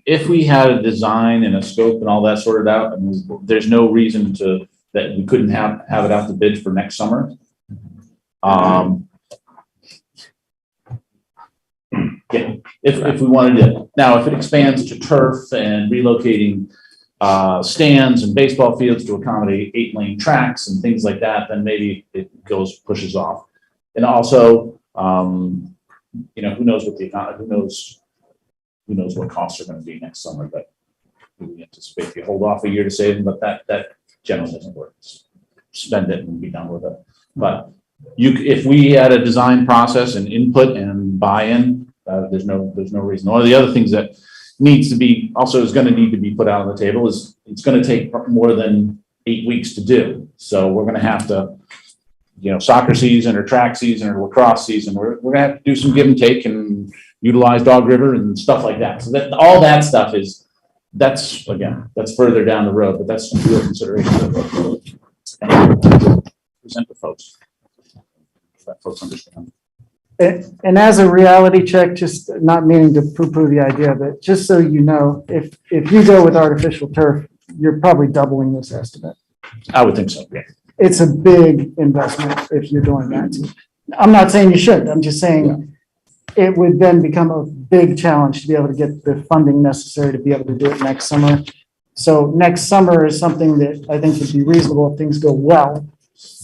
If we had a design and a scope and all that sorted out, and there's no reason that we couldn't have it out to bid for next summer. Yeah, if we wanted to. Now, if it expands to turf and relocating stands and baseball fields to accommodate 8-lane tracks and things like that, then maybe it pushes off. And also, who knows what who knows what costs are going to be next summer, but we anticipate if you hold off a year to save them, but that generally doesn't work. Spend it and be done with it. But if we had a design process and input and buy-in, there's no reason. One of the other things that is going to need to be put out on the table is it's going to take more than 8 weeks to do. So we're going to have to, soccer season or track season or lacrosse season, we're going to have to do some give and take and utilize Dog River and stuff like that. So that all that stuff that's further down the road, but that's a real consideration. Present to folks. Let folks understand. And as a reality check, just not meaning to poo-poo the idea, but just so you know, if you go with artificial turf, you're probably doubling this estimate. I would think so, yeah. It's a big investment if you're doing that. I'm not saying you should, I'm just saying it would then become a big challenge to be able to get the funding necessary to be able to do it next summer. So next summer is something that I think would be reasonable if things go well.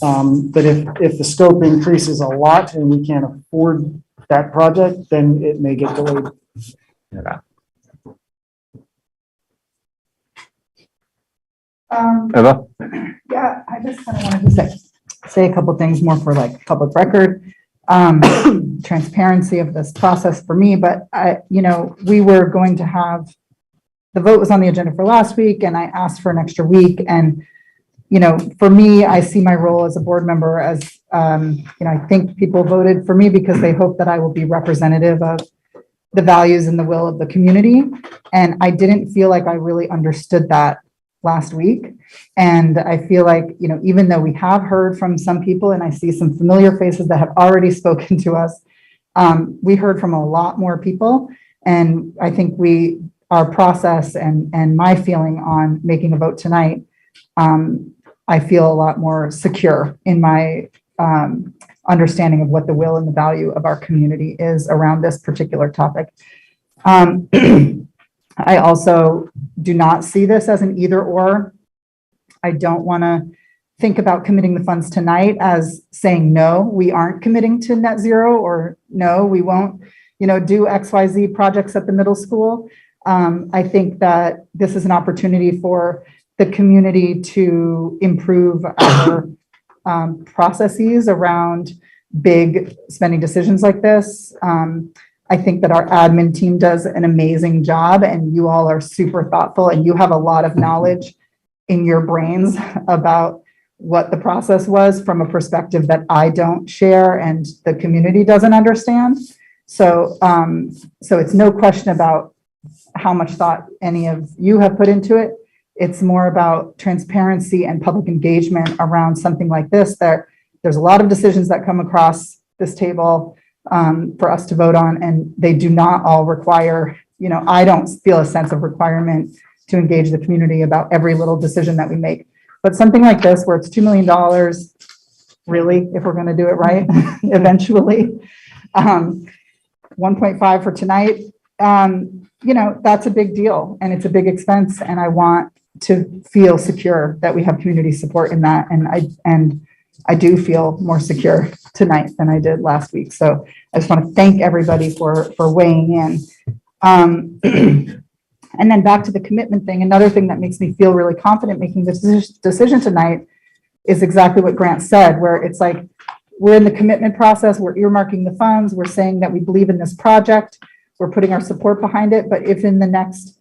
But if the scope increases a lot and we can't afford that project, then it may get delayed. Okay. Eva? Yeah, I just kind of wanted to say a couple things more for like public record, transparency of this process for me. But we were going to have, the vote was on the agenda for last week and I asked for an extra week. And, for me, I see my role as a board member as, I think people voted for me because they hope that I will be representative of the values and the will of the community. And I didn't feel like I really understood that last week. And I feel like, even though we have heard from some people and I see some familiar faces that have already spoken to us, we heard from a lot more people. And I think our process and my feeling on making a vote tonight, I feel a lot more secure in my understanding of what the will and the value of our community is around this particular topic. I also do not see this as an either or. I don't want to think about committing the funds tonight as saying, no, we aren't committing to net zero, or no, we won't, do XYZ projects at the middle school. I think that this is an opportunity for the community to improve our processes around big spending decisions like this. I think that our admin team does an amazing job and you all are super thoughtful and you have a lot of knowledge in your brains about what the process was from a perspective that I don't share and the community doesn't understand. So it's no question about how much thought any of you have put into it. It's more about transparency and public engagement around something like this. There's a lot of decisions that come across this table for us to vote on, and they do not all require, I don't feel a sense of requirement to engage the community about every little decision that we make. But something like this, where it's $2 million, really, if we're going to do it right, eventually, 1.5 for tonight, that's a big deal and it's a big expense. And I want to feel secure that we have community support in that. And I do feel more secure tonight than I did last week. So I just want to thank everybody for weighing in. And then back to the commitment thing, another thing that makes me feel really confident making this decision tonight is exactly what Grant said, where it's like, we're in the commitment process, we're earmarking the funds, we're saying that we believe in this project, we're putting our support behind it. But if in the next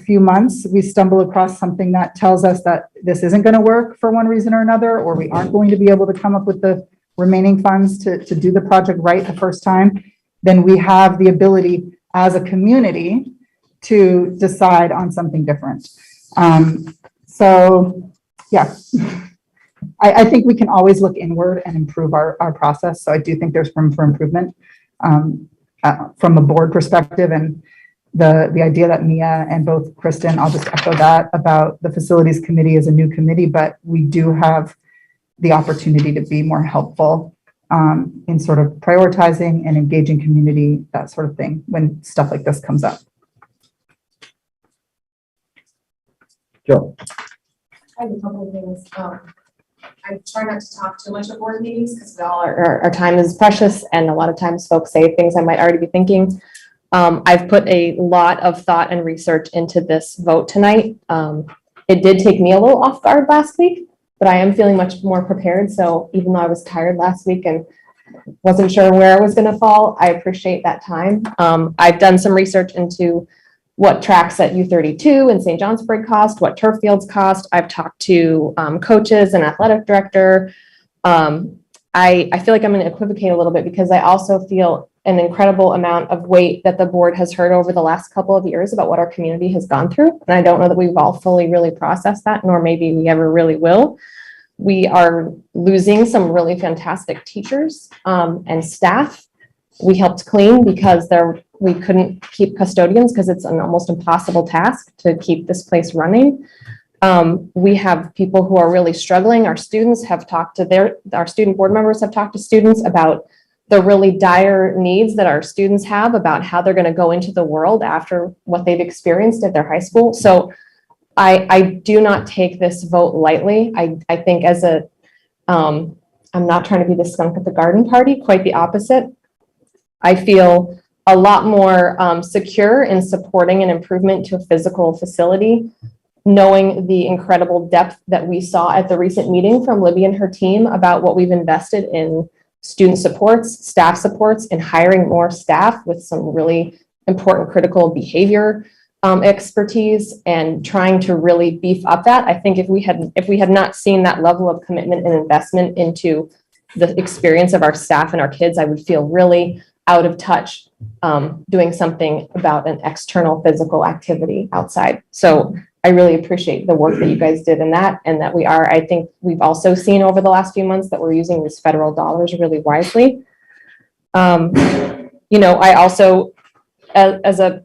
few months we stumble across something that tells us that this isn't going to work for one reason or another, or we aren't going to be able to come up with the remaining funds to do the project right the first time, then we have the ability as a community to decide on something different. So, yeah. I think we can always look inward and improve our process. So I do think there's room for improvement from a board perspective. And the idea that Mia and both Kristen, I'll just echo that about the facilities committee as a new committee, but we do have the opportunity to be more helpful in sort of prioritizing and engaging community, that sort of thing, when stuff like this comes up. Joe. I have a couple of things. I try not to talk too much at board meetings because our time is precious, and a lot of times folks say things I might already be thinking. I've put a lot of thought and research into this vote tonight. It did take me a little off guard last week, but I am feeling much more prepared. So even though I was tired last week and wasn't sure where I was going to fall, I appreciate that time. I've done some research into what tracks at U32 and St. Johnsbury cost, what turf fields cost. I've talked to coaches and athletic director. I feel like I'm going to equivocate a little bit because I also feel an incredible amount of weight that the board has heard over the last couple of years about what our community has gone through. And I don't know that we've all fully really processed that, nor maybe we ever really will. We are losing some really fantastic teachers and staff. We helped clean because we couldn't keep custodians because it's an almost impossible task to keep this place running. We have people who are really struggling. Our students have talked to our student board members have talked to students about the really dire needs that our students have about how they're going to go into the world after what they've experienced at their high school. So I do not take this vote lightly. I think I'm not trying to be the skunk at the garden party, quite the opposite. I feel a lot more secure in supporting an improvement to a physical facility, knowing the incredible depth that we saw at the recent meeting from Libby and her team about what we've invested in student supports, staff supports, and hiring more staff with some really important critical behavior expertise and trying to really beef up that. I think if we had not seen that level of commitment and investment into the experience of our staff and our kids, I would feel really out of touch doing something about an external physical activity outside. So I really appreciate the work that you guys did in that, and that I think we've also seen over the last few months that we're using these federal dollars really wisely. I also, as a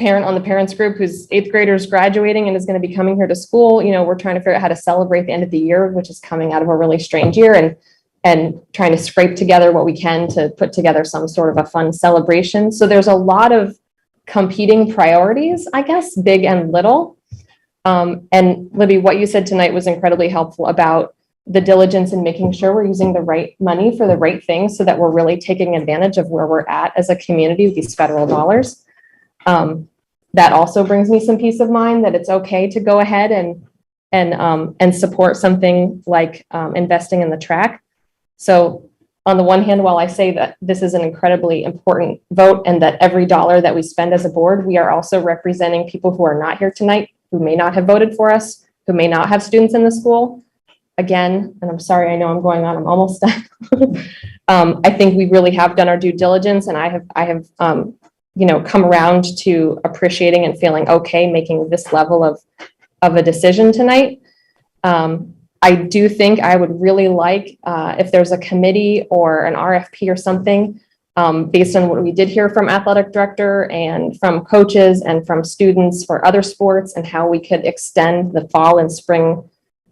parent on the parents group whose 8th grader is graduating and is going to be coming here to school, we're trying to figure out how to celebrate the end of the year, which is coming out of a really strange year, and trying to scrape together what we can to put together some sort of a fun celebration. So there's a lot of competing priorities, I guess, big and little. And Libby, what you said tonight was incredibly helpful about the diligence in making sure we're using the right money for the right things so that we're really taking advantage of where we're at as a community with these federal dollars. That also brings me some peace of mind that it's okay to go ahead and support something like investing in the track. So on the one hand, while I say that this is an incredibly important vote and that every dollar that we spend as a board, we are also representing people who are not here tonight, who may not have voted for us, who may not have students in the school. Again, and I'm sorry, I know I'm going on, I'm almost done. I think we really have done our due diligence, and I have come around to appreciating and feeling okay making this level of a decision tonight. I do think I would really like if there's a committee or an RFP or something based on what we did hear from athletic director and from coaches and from students for other sports and how we could extend the fall and spring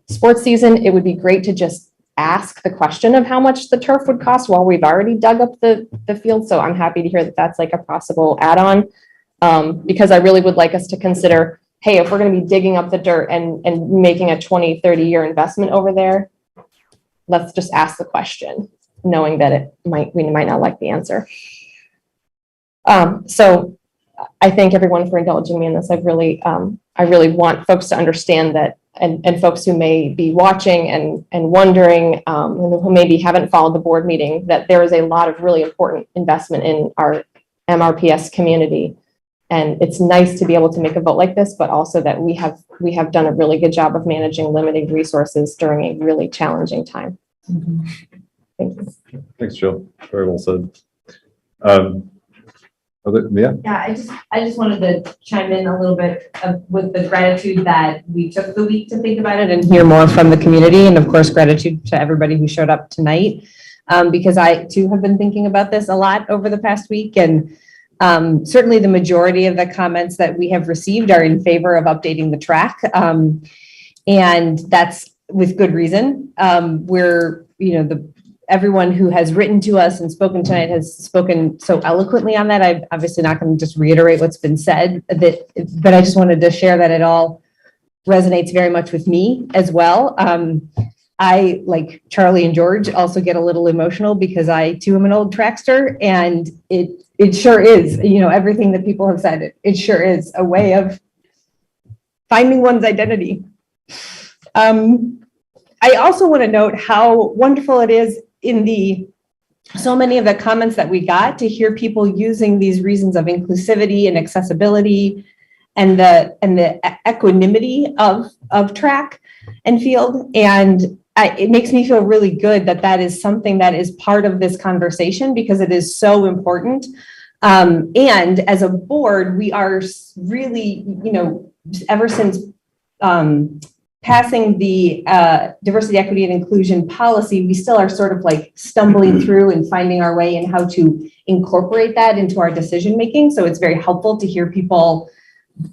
sports season. It would be great to just ask the question of how much the turf would cost while we've already dug up the field. So I'm happy to hear that that's like a possible add-on because I really would like us to consider, hey, if we're going to be digging up the dirt and making a 20, 30-year investment over there, let's just ask the question, knowing that we might not like the answer. So I thank everyone for indulging me in this. I really want folks to understand that, and folks who may be watching and wondering, who maybe haven't followed the board meeting, that there is a lot of really important investment in our MRPS community. And it's nice to be able to make a vote like this, but also that we have done a really good job of managing limited resources during a really challenging time. Thank you. Thanks, Jill. Very well said. Yeah. Yeah, I just wanted to chime in a little bit with the gratitude that we took the week to think about it and hear more from the community. And of course, gratitude to everybody who showed up tonight. Because I too have been thinking about this a lot over the past week. And certainly the majority of the comments that we have received are in favor of updating the track. And that's with good reason. Everyone who has written to us and spoken tonight has spoken so eloquently on that. I'm obviously not going to just reiterate what's been said, but I just wanted to share that it all resonates very much with me as well. I, like Charlie and George, also get a little emotional because I too am an old trackster, and it sure is, everything that people have said, it sure is a way of finding one's identity. I also want to note how wonderful it is in so many of the comments that we got to hear people using these reasons of inclusivity and accessibility and the equanimity of track and field. And it makes me feel really good that is something that is part of this conversation, because it is so important. And as a board, we are really, ever since passing the diversity, equity, and inclusion policy, we still are sort of like stumbling through and finding our way in how to incorporate that into our decision making. So it's very helpful to hear people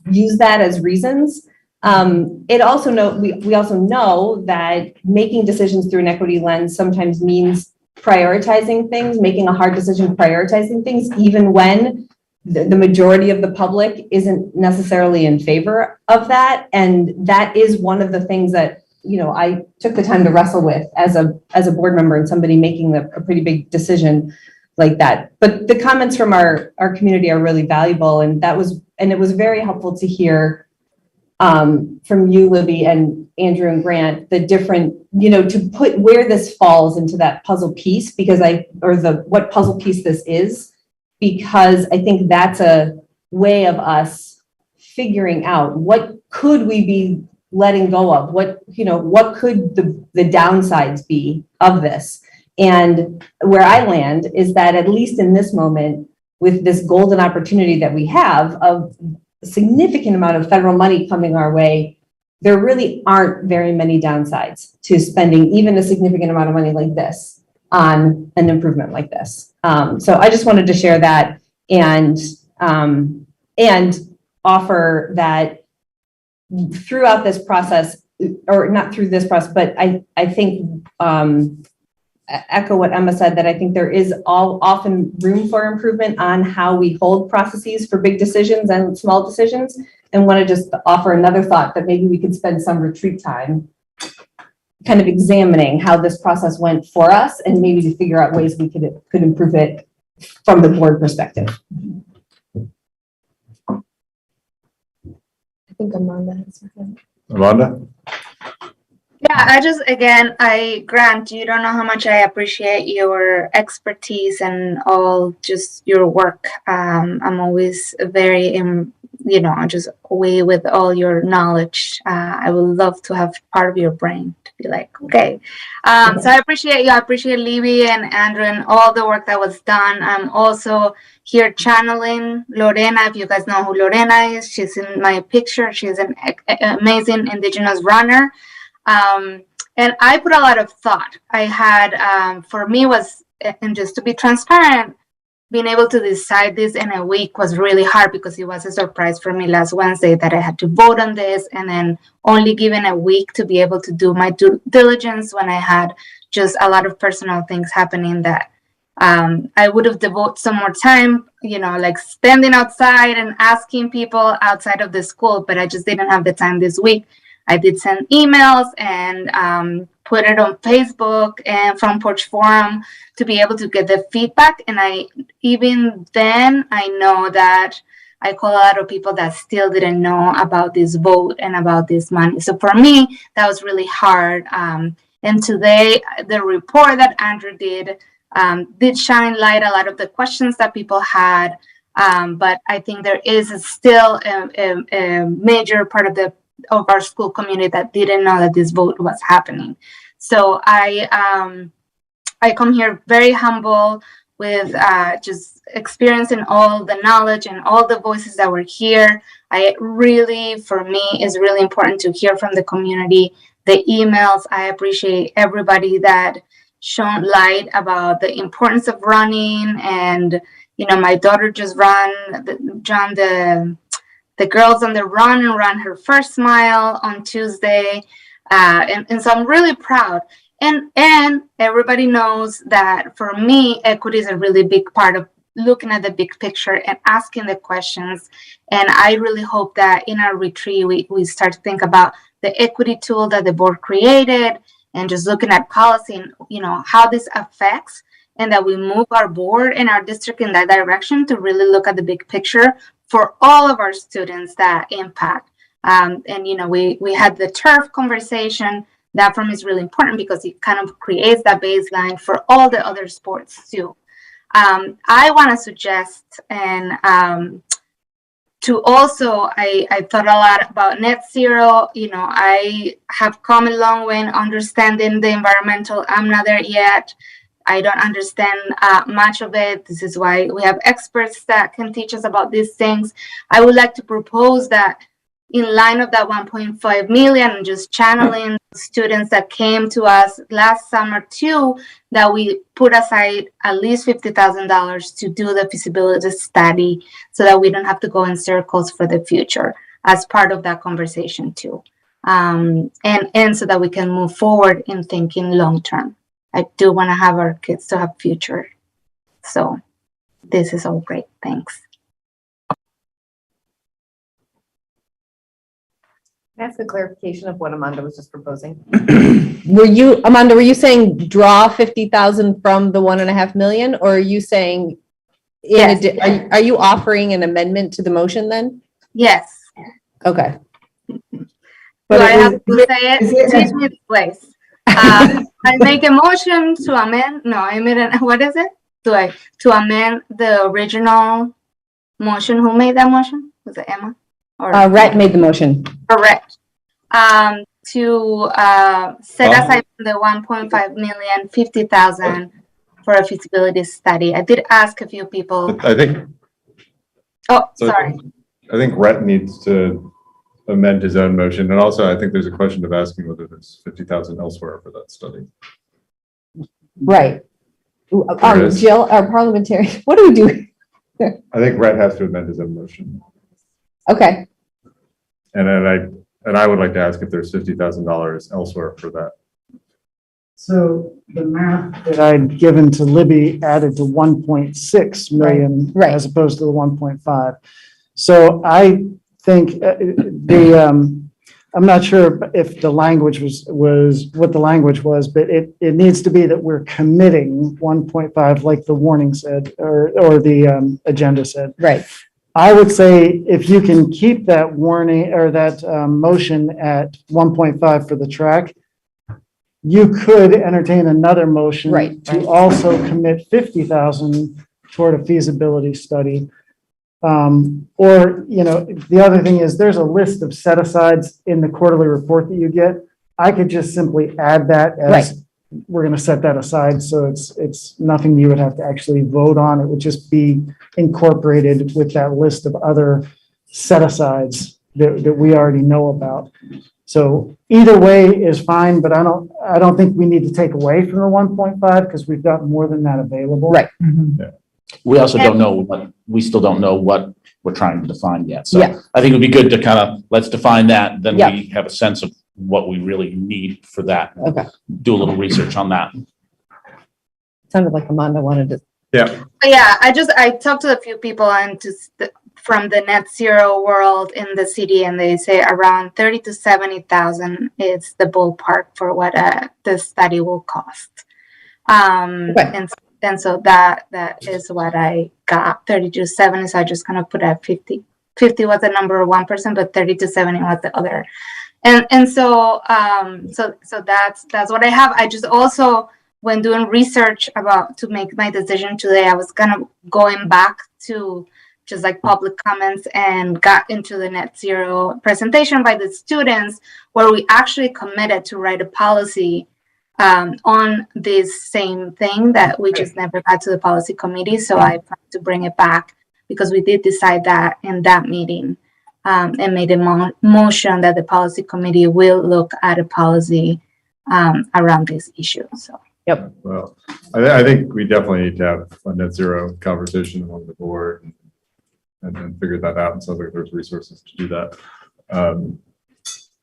use that as reasons. We also know that making decisions through an equity lens sometimes means prioritizing things, making a hard decision, prioritizing things, even when the majority of the public isn't necessarily in favor of that. And that is one of the things that, I took the time to wrestle with as a board member and somebody making a pretty big decision like that. But the comments from our community are really valuable. And it was very helpful to hear from you, Libby, and Andrew and Grant, the different, to put where this falls into that puzzle piece, what puzzle piece this is, because I think that's a way of us figuring out what could we be letting go of, what could the downsides be of this. And where I land is that, at least in this moment, with this golden opportunity that we have of a significant amount of federal money coming our way, there really aren't very many downsides to spending even a significant amount of money like this on an improvement like this. So I just wanted to share that and offer that throughout this process, or not through this process, but I think echo what Emma said, that I think there is often room for improvement on how we hold processes for big decisions and small decisions, and want to just offer another thought that maybe we could spend some retreat time kind of examining how this process went for us, and maybe to figure out ways we could improve it from the board perspective. I think Amanda has something. Amanda? Yeah, Grant, you don't know how much I appreciate your expertise and all just your work. I'm always very, just away with all your knowledge. I would love to have part of your brain to be like, okay. So I appreciate you. I appreciate Libby and Andrew and all the work that was done. I'm also here channeling Lorena. If you guys know who Lorena is, she's in my picture. She's an amazing Indigenous runner. And I put a lot of thought. I had, for me and just to be transparent, being able to decide this in a week was really hard, because it was a surprise for me last Wednesday that I had to vote on this, and then only given a week to be able to do my due diligence when I had just a lot of personal things happening that I would have devoted some more time, like standing outside and asking people outside of the school, but I just didn't have the time this week. I did send emails and put it on Facebook and Front Porch Forum to be able to get the feedback. And even then, I know that I call a lot of people that still didn't know about this vote and about this money. So for me, that was really hard. And today, the report that Andrew did shine light a lot of the questions that people had. But I think there is still a major part of our school community that didn't know that this vote was happening. So I come here very humble with just experiencing all the knowledge and all the voices that were here. For me, it's really important to hear from the community, the emails. I appreciate everybody that shone light about the importance of running. And, my daughter just joined the Girls on the Run and ran her first mile on Tuesday. And so I'm really proud. And everybody knows that for me, equity is a really big part of looking at the big picture and asking the questions. And I really hope that in our retreat, we start to think about the equity tool that the board created and just looking at policy and, how this affects, and that we move our board and our district in that direction to really look at the big picture for all of our students that impact. And, we had the turf conversation. That for me is really important because it kind of creates that baseline for all the other sports too. I want to suggest to also, I thought a lot about net zero. I have come a long way in understanding the environmental. I'm not there yet. I don't understand much of it. This is why we have experts that can teach us about these things. I would like to propose that in line of that 1.5 million and just channeling students that came to us last summer too, that we put aside at least $50,000 to do the feasibility study so that we don't have to go in circles for the future as part of that conversation too. And so that we can move forward in thinking long term. I do want to have our kids to have future. So this is all great. Thanks. Can I ask a clarification of what Amanda was just proposing? Amanda, were you saying draw 50,000 from the 1.5 million, or are you saying, Yes. Are you offering an amendment to the motion then? Yes. Okay. Do I have to say it? Teach me the place. I make a motion to amend. No, I made what is it? To amend the original motion? Who made that motion? Was it Emma? Rhett made the motion. Correct. To set aside the 1.5 million, 50,000 for a feasibility study. I did ask a few people. I think. Oh, sorry. I think Rhett needs to amend his own motion. And also I think there's a question of asking whether there's 50,000 elsewhere for that study. Right. Jill, our parliamentary, what do we do? I think Rhett has to amend his own motion. Okay. And I would like to ask if there's $50,000 elsewhere for that. So the math that I'd given to Libby added to 1.6 million as opposed to the 1.5. So I think I'm not sure if the language was what the language was, but it needs to be that we're committing 1.5, like the warning said, or the agenda said. Right. I would say if you can keep that warning or that motion at 1.5 for the track, you could entertain another motion to also commit 50,000 toward a feasibility study. Or, the other thing is there's a list of set asides in the quarterly report that you get. I could just simply add that as we're going to set that aside. So it's nothing you would have to actually vote on. It would just be incorporated with that list of other set asides that we already know about. So either way is fine, but I don't think we need to take away from the 1.5 because we've got more than that available. Right. Yeah. We also don't know we still don't know what we're trying to define yet. So Yeah. I think it'd be good to let's define that. Then we have a sense of what we really need for that. Okay. Do a little research on that. Sounded like Amanda wanted to. Yeah. Yeah, I talked to a few people and from the net zero world in the city, and they say around 30 to 70,000 is the ballpark for what the study will cost. And so that is what I got, 30 to 70. So I just kind of put at 50. 50 was the number of 1%, but 30 to 70 was the other. And so that's what I have. I just also, when doing research to make my decision today, I was kind of going back to just like public comments and got into the net zero presentation by the students where we actually committed to write a policy on this same thing that we just never got to the policy committee. So I plan to bring it back because we did decide that in that meeting, and made a motion that the policy committee will look at a policy around this issue. So. Yep. Well, I think we definitely need to have a net zero conversation among the board and figure that out. And sounds like there's resources to do that.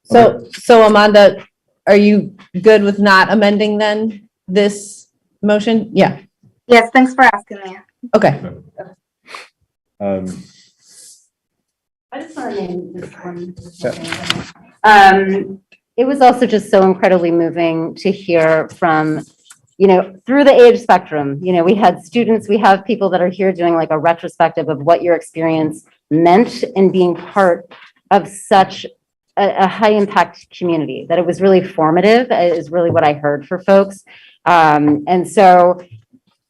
So Amanda, are you good with not amending then this motion? Yeah. Yes, thanks for asking me. Okay. I just want to name this one. It was also just so incredibly moving to hear from, through the age spectrum. We had students, we have people that are here doing like a retrospective of what your experience meant in being part of such a high impact community, that it was really formative is really what I heard for folks. And so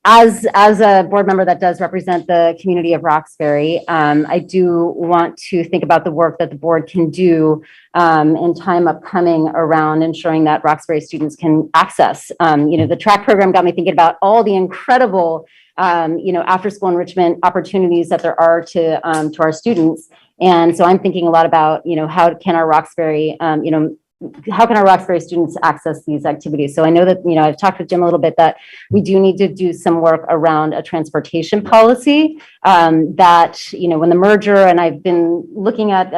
as a board member that does represent the community of Roxbury, I do want to think about the work that the board can do in time upcoming around ensuring that Roxbury students can access. The track program got me thinking about all the incredible, after school enrichment opportunities that there are to our students. And so I'm thinking a lot about, how can our Roxbury students access these activities? So I know that, I've talked with Jim a little bit that we do need to do some work around a transportation policy that, when the merger, and I've been looking at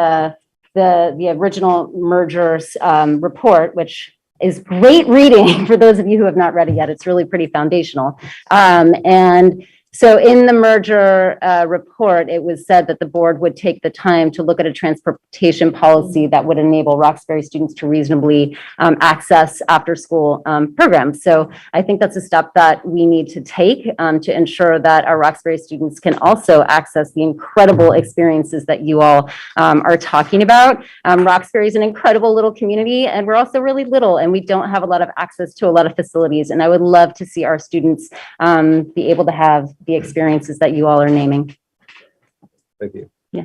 the original mergers report, which is great reading for those of you who have not read it yet. It's really pretty foundational. And so in the merger report, it was said that the board would take the time to look at a transportation policy that would enable Roxbury students to reasonably access after-school programs. So I think that's a step that we need to take to ensure that our Roxbury students can also access the incredible experiences that you all are talking about. Roxbury is an incredible little community, and we're also really little, and we don't have a lot of access to a lot of facilities. And I would love to see our students be able to have the experiences that you all are naming. Thank you. Yeah.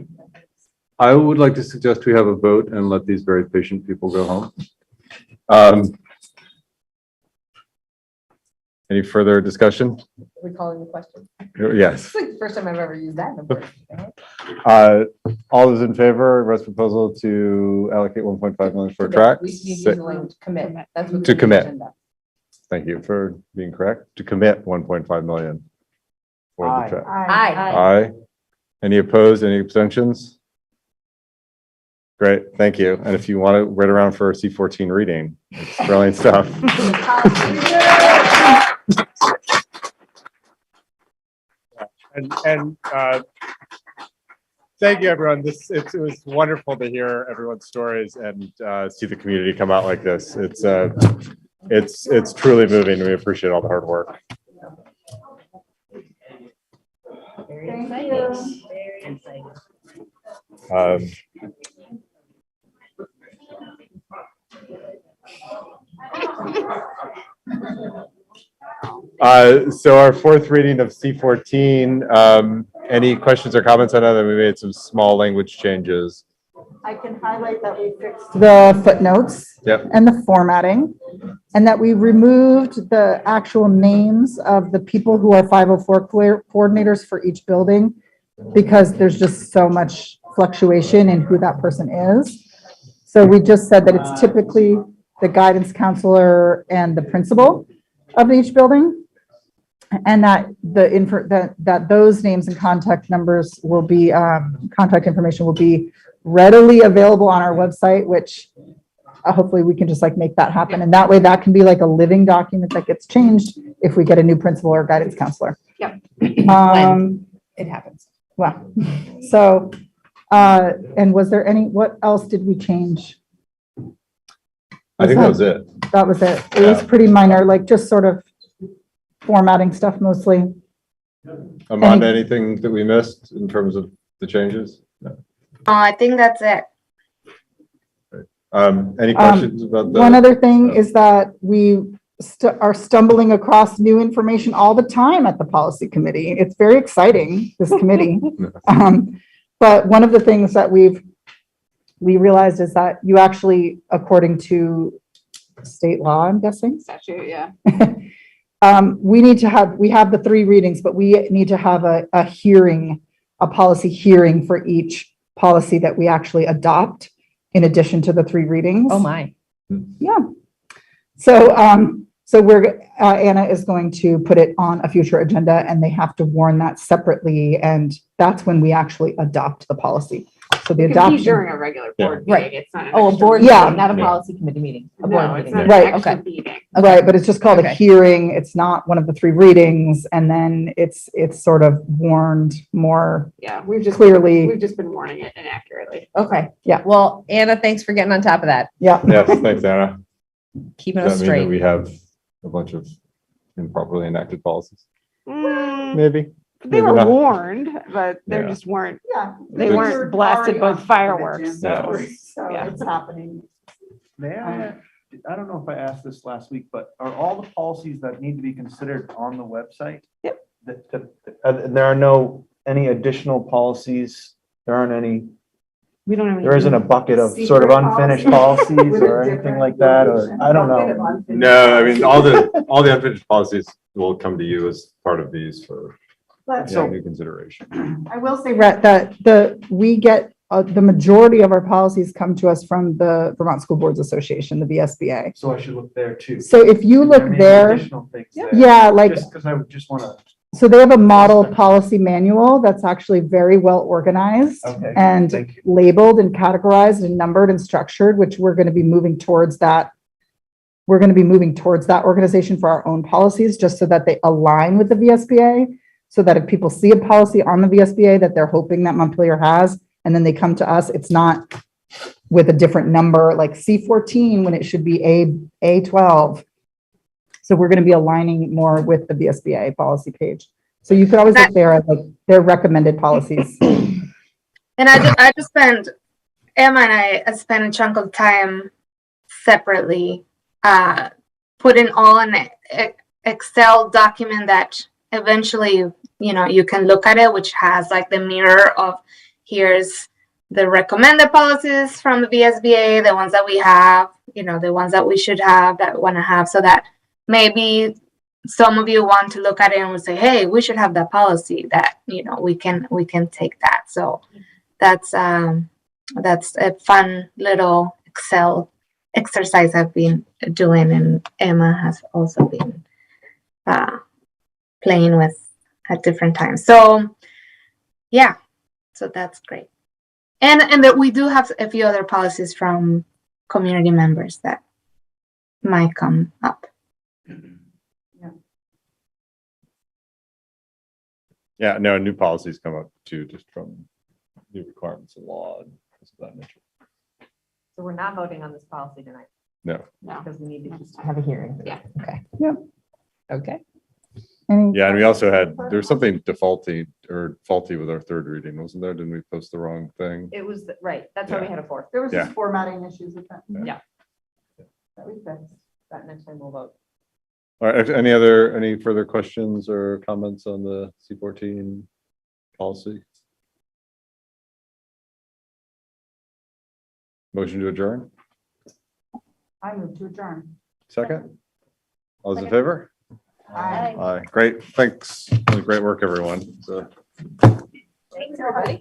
I would like to suggest we have a vote and let these very patient people go home. Any further discussion? Are we calling the question? Yes. It's like the first time I've ever used that number. All those in favor, Russ proposal to allocate 1.5 million for a track? We need to use the language commit. That's what To the commit. agenda. Thank you for being correct. To commit 1.5 million. For the track. Aye. Aye. Any opposed, any abstentions? Great, thank you. And if you want to wait around for a C14 reading, it's brilliant stuff. And thank you, everyone. It was wonderful to hear everyone's stories and see the community come out like this. It's truly moving. We appreciate all the hard work. Very exciting. Very exciting. So our fourth reading of C14, any questions or comments on that? We made some small language changes. I can highlight that we fixed the footnotes and the formatting, and that we removed the actual names of the people who are 504 coordinators for each building, because there's just so much fluctuation in who that person is. So we just said that it's typically the guidance counselor and the principal of each building, and that that those names and contact numbers will be, contact information will be readily available on our website, which hopefully we can just like make that happen. And that way that can be like a living document that gets changed if we get a new principal or guidance counselor. Yep. When it happens. Well, so, and was there what else did we change? I think that was it. That was it. It was pretty minor, like just sort of formatting stuff mostly. Amanda, anything that we missed in terms of the changes? No. I think that's it. Any questions about that? One other thing is that we are stumbling across new information all the time at the policy committee. It's very exciting, this committee. But one of the things that we realized is that you actually, according to state law, I'm guessing. Statute, yeah. We have the 3 readings, but we need to have a hearing, a policy hearing for each policy that we actually adopt in addition to the 3 readings. Oh, my. Yeah. So, Anna is going to put it on a future agenda and they have to warn that separately. And that's when we actually adopt the policy. So the It could be adoption. during a regular board Right. meeting. It's not. an Oh, a extra board meeting. meeting, not a Yeah. policy committee meeting, a No, board it's meeting. not an Right, extra okay. meeting. Right, but it's just called a Okay. hearing. It's not one of the 3 readings. And then it's sort of warned more Yeah, we've just clearly. been warning it inaccurately. Okay. Yeah. Well, Anna, thanks for getting on top of that, Yeah. Yes, thanks, Anna. keeping Does us that mean that straight. we have a bunch of improperly enacted policies? Mm, Maybe. They maybe were not. warned, but they Yeah. just weren't, Yeah. they weren't blasted with fireworks, so. So yeah. it's happening. May I don't know if I asked this last week, but are all the policies that need to be considered on the website? Yep. There are any additional policies, there aren't any, We don't have any. there isn't a bucket of sort of unfinished policies or anything like that, or I don't know. No, I mean, all the unfinished policies will come to you as part of these for new consideration. I will say, Rhett, that we get, the majority of our policies come to us from the Vermont School Boards Association, the VSBA. So I should look there too. So if you look may be there, additional things there. yeah, like, Just because I would just want to. so they have a model policy manual that's actually very well organized Okay, and thank you. labeled and categorized and numbered and structured, which we're going to be moving towards that. We're going to be moving towards that organization for our own policies, just so that they align with the VSBA. So that if people see a policy on the VSBA that they're hoping that Montpelier has, and then they come to us, it's not with a different number like C14 when it should be A12. So we're going to be aligning more with the VSBA policy page. So you could always look there at like their recommended policies. And I just spent, Emma and I spent a chunk of time separately, putting all in an Excel document that eventually, you can look at it, which has like the mirror of here's the recommended policies from the VSBA, the ones that we have, the ones that we should have, that want to have, so that maybe some of you want to look at it and will say, hey, we should have that policy that, we can take that. So that's a fun little Excel exercise I've been doing, and Emma has also been playing with at different times. So yeah, so that's great. And that we do have a few other policies from community members that might come up. Yeah, no, new policies come up too, just from new requirements of law and things of that nature. So we're not voting on this policy tonight. No. Because we need to just have a hearing. Yeah. Okay. Yep. Okay. Yeah, and we also had, there's something faulty with our 3rd reading, wasn't there? Didn't we post the wrong thing? It was, right, that's why we Yeah. had a 4th. There was Yeah. just formatting issues with that. Yeah. That we fixed. That next time we'll vote. All right, any further questions or comments on the C14 policy? Motion to adjourn? I move to adjourn. Second? All those in favor? Aye. Aye, great, thanks. Great work, everyone. So. Thanks, everybody.